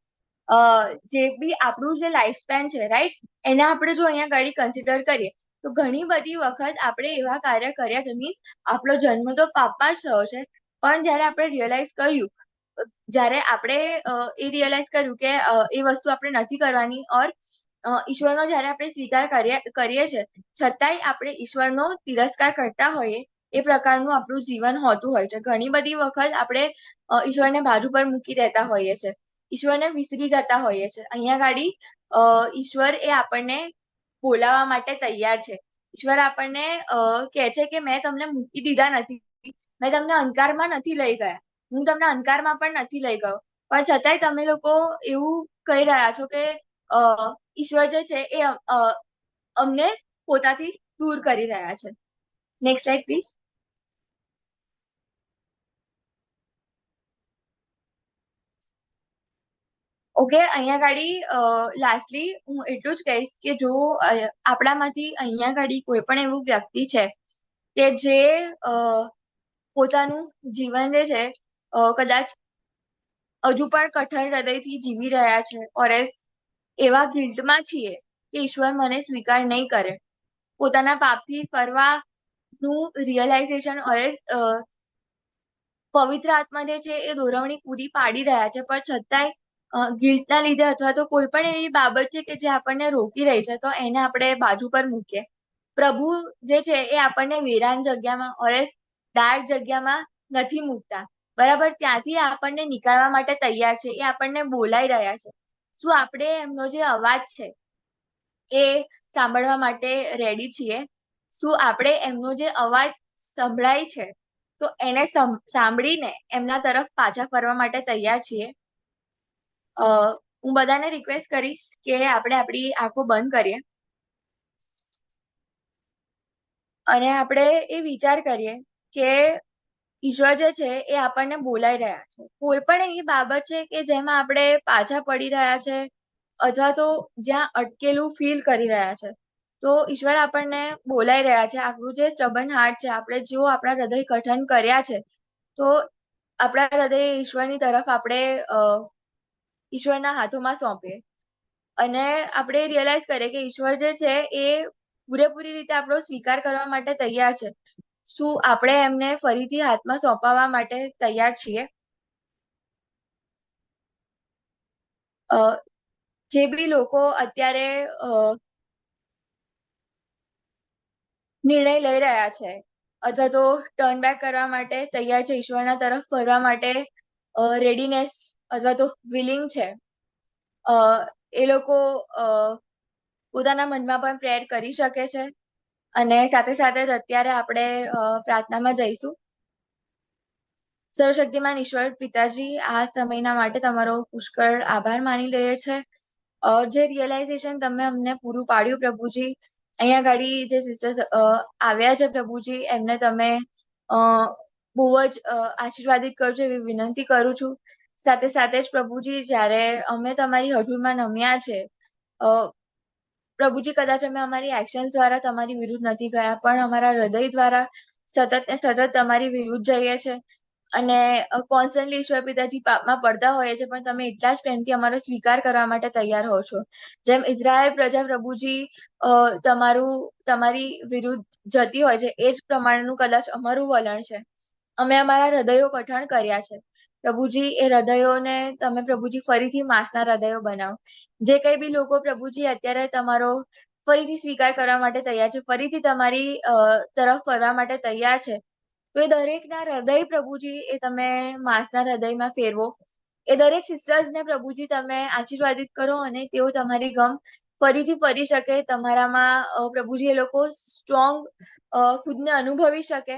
જે બી આપણું જે લાઈફ સ્પેન છે, રાઈટ, એને આપણે જો અહીંયા ગાડી કન્સિડર કરીએ તો ઘણી બધી વખત આપણે એવા કાર્ય કર્યા છે, મીન્સ આપણો જન્મ તો પાપમાં જ થયો છે, પણ જ્યારે આપણે રિયલાઇઝ કર્યું, જ્યારે આપણે એ રિયલાઇઝ કર્યું કે એ વસ્તુ આપણે નથી કરવાની, ઓર ઈશ્વરનો જ્યારે આપણે સ્વીકાર કરીએ છીએ છતાંય આપણે ઈશ્વરનો તિરસ્કાર કરતા હોઈએ, એ પ્રકારનું આપણું જીવન હોતું હોય છે. ઘણી બધી વખત આપણે ઈશ્વરને બાજુ પર મૂકી દેતા હોઈએ છીએ, ઈશ્વરને વિસરી જતા હોઈએ છીએ. અહીંયા ગાડી ઈશ્વર એ આપણને બોલાવવા માટે તૈયાર છે. ઈશ્વર આપણને કહે છે કે મેં તમને મૂકી દીધા નથી, મેં તમને અંધકારમાં નથી લઈ ગયા, હું તમને અંધકારમાં પણ નથી લઈ ગયો, પણ છતાંય તમે લોકો એવું કહી રહ્યા છો કે ઈશ્વર જે છે એ અમને પોતાથી દૂર કરી રહ્યા છે. Next slide please. ઓકે, અહીંયા ગાડી લાસ્ટલી હું એટલું જ કહીશ કે જો આપણામાંથી અહીંયા ગાડી કોઈ પણ એવું વ્યક્તિ છે કે જે પોતાનું જીવન જે છે કદાચ હજુ પણ કઠણ હૃદયથી જીવી રહ્યા છે, ઓર એવા ગિલ્ટમાં છીએ કે ઈશ્વર મને સ્વીકાર નહીં કરે, પોતાના પાપથી ફરવાનું રિયલાઇઝેશન ઓર પવિત્ર આત્મા જે છે એ દોરવણી પૂરી પાડી રહ્યા છે, પણ છતાંય ગિલ્ટના લીધે અથવા તો કોઈ પણ એવી બાબત છે કે જે આપણને રોકી રહી છે, તો એને આપણે બાજુ પર મૂકીએ. પ્રભુ જે છે એ આપણને વેરાન જગ્યામાં ઓર ડાર્ક જગ્યામાં નથી મૂકતા, બરાબર? ત્યાંથી આપણને નીકાળવા માટે તૈયાર છે, એ આપણને બોલાઈ રહ્યા છે. શું આપણે એમનો જે અવાજ છે એ સાંભળવા માટે રેડી છીએ? શું આપણે એમનો જે અવાજ સંભળાય છે તો એને સાંભળીને એમના તરફ પાછા ફરવા માટે તૈયાર છીએ? હું બધાને રિક્વેસ્ટ કરીશ કે આપણે આપણી આંખો બંધ કરીએ અને આપણે એ વિચાર કરીએ કે ઈશ્વર જે છે એ આપણને બોલાઈ રહ્યા છે. કોઈ પણ એવી બાબત છે કે જેમાં આપણે પાછા પડી રહ્યા છે અથવા તો જ્યાં અટકેલું ફીલ કરી રહ્યા છે, તો ઈશ્વર આપણને બોલાઈ રહ્યા છે. આપણું જે સ્ટબન હાર્ટ છે, આપણે જો આપણા હૃદય કઠન કર્યા છે, તો આપણા હૃદય ઈશ્વરની તરફ આપણે ઈશ્વરના હાથોમાં સોંપીએ અને આપણે રિયલાઇઝ કરીએ કે ઈશ્વર જે છે એ પૂરેપૂરી રીતે આપણો સ્વીકાર કરવા માટે તૈયાર છે. શું આપણે એમને ફરીથી હાથમાં સોંપવા માટે તૈયાર છીએ? જે બી લોકો અત્યારે નિર્ણય લઈ રહ્યા છે અથવા તો ટર્ન બેક કરવા માટે તૈયાર છે, ઈશ્વરના તરફ ફરવા માટે રેડીનેસ અથવા તો વિલિંગ છે, એ લોકો પોતાના મનમાં પણ પ્રેયર કરી શકે છે. અને સાથે સાથે જ અત્યારે આપણે પ્રાર્થનામાં જઈશું. સર્વશક્તિમાન ઈશ્વર પિતાજી, આ સમયના માટે તમારો પુષ્કળ આભાર માની લઈએ છે. જે રિયલાઇઝેશન તમે અમને પૂરું પાડ્યું પ્રભુજી, અહીંયા ગાડી જે સિસ્ટર્સ આવ્યા છે પ્રભુજી, એમને તમે બહુ જ આશીર્વાદિત કરજો એવી વિનંતી કરું છું. સાથે સાથે જ પ્રભુજી, જ્યારે અમે તમારી હજુરમાં નમ્યા છે પ્રભુજી, કદાચ અમે અમારી એક્શન દ્વારા તમારી વિરુદ્ધ નથી ગયા, પણ અમારા હૃદય દ્વારા સતત ને સતત તમારી વિરુદ્ધ જઈએ છે અને કોન્સ્ટન્ટલી ઈશ્વર પિતાજી પાપમાં પડતા હોઈએ છે, પણ તમે એટલા જ પ્રેમથી અમારો સ્વીકાર કરવા માટે તૈયાર હો છો. જેમ ઇઝરાયલ પ્રજા પ્રભુજી તમારી વિરુદ્ધ જતી હોય છે, એ જ પ્રમાણેનું કદાચ અમારું વલણ છે. અમે અમારા હૃદયો કઠણ કર્યા છે પ્રભુજી, એ હૃદયોને તમે પ્રભુજી ફરીથી માંસના હૃદયો બનાવો. જે કઈ બી લોકો પ્રભુજી અત્યારે તમારો ફરીથી સ્વીકાર કરવા માટે તૈયાર છે, ફરીથી તમારી તરફ ફરવા માટે તૈયાર છે, તો એ દરેકના હૃદય પ્રભુજી એ તમે માંસના હૃદયમાં ફેરવો. એ દરેક સિસ્ટર્સને પ્રભુજી તમે આશીર્વાદિત કરો અને તેઓ તમારી ગમ ફરીથી ફરી શકે, તમારામાં પ્રભુજી એ લોકો સ્ટ્રોંગ ખુદને અનુભવી શકે.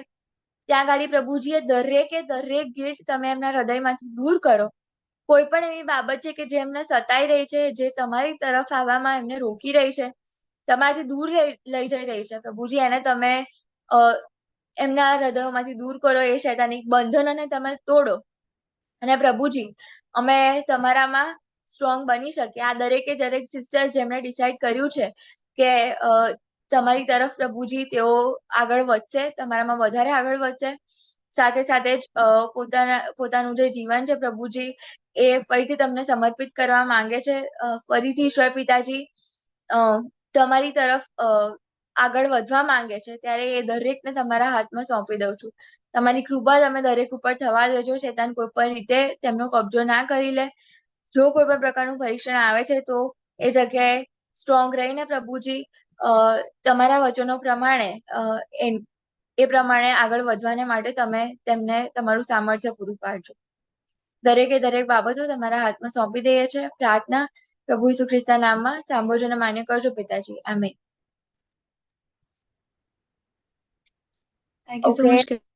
ત્યાં ગાડી પ્રભુજીએ દરેક ગિલ્ટ તમે એમના હૃદયમાંથી દૂર કરો. કોઈ પણ એવી બાબત છે કે જે એમને સતાઈ રહી છે, જે તમારી તરફ આવવામાં એમને રોકી રહી છે, તમારાથી દૂર લઈ જઈ રહી છે, પ્રભુજી એને તમે એમના હૃદયોમાંથી દૂર કરો. એ શૈતાનિક બંધનોને તમે તોડો અને પ્રભુજી, અમે તમારામાં સ્ટ્રોંગ બની શકીએ. આ દરેક સિસ્ટર્સ જેમણે ડિસાઈડ કર્યું છે કે તમારી તરફ પ્રભુજી તેઓ આગળ વધશે, તમારામાં વધારે આગળ વધશે. સાથે સાથે જ પોતાનું જે જીવન છે પ્રભુજી, એ ફરીથી તમને સમર્પિત કરવા માંગે છે. ફરીથી ઈશ્વર પિતાજી તમારી તરફ આગળ વધવા માંગે છે, ત્યારે એ દરેકને તમારા હાથમાં સોંપી દઉં છું. તમારી કૃપા તમે દરેક ઉપર થવા દેજો. શૈતાન કોઈ પણ રીતે તેમનો કબજો ના કરી લે. જો કોઈ પણ પ્રકારનું પરીક્ષણ આવે છે, તો એ જગ્યાએ સ્ટ્રોંગ રહીને પ્રભુજી તમારા વચનો પ્રમાણે એ પ્રમાણે આગળ વધવાને માટે તમે તેમને તમારું સામર્થ્ય પૂરું પાડજો. દરેક બાબતો તમારા હાથમાં સોંપી દઈએ છે. પ્રાર્થના પ્રભુ ઈસુ ખ્રિસ્તના નામમાં સાંભળજો અને માન્ય કરજો પિતાજી. Amen. Thank you so Okay. much.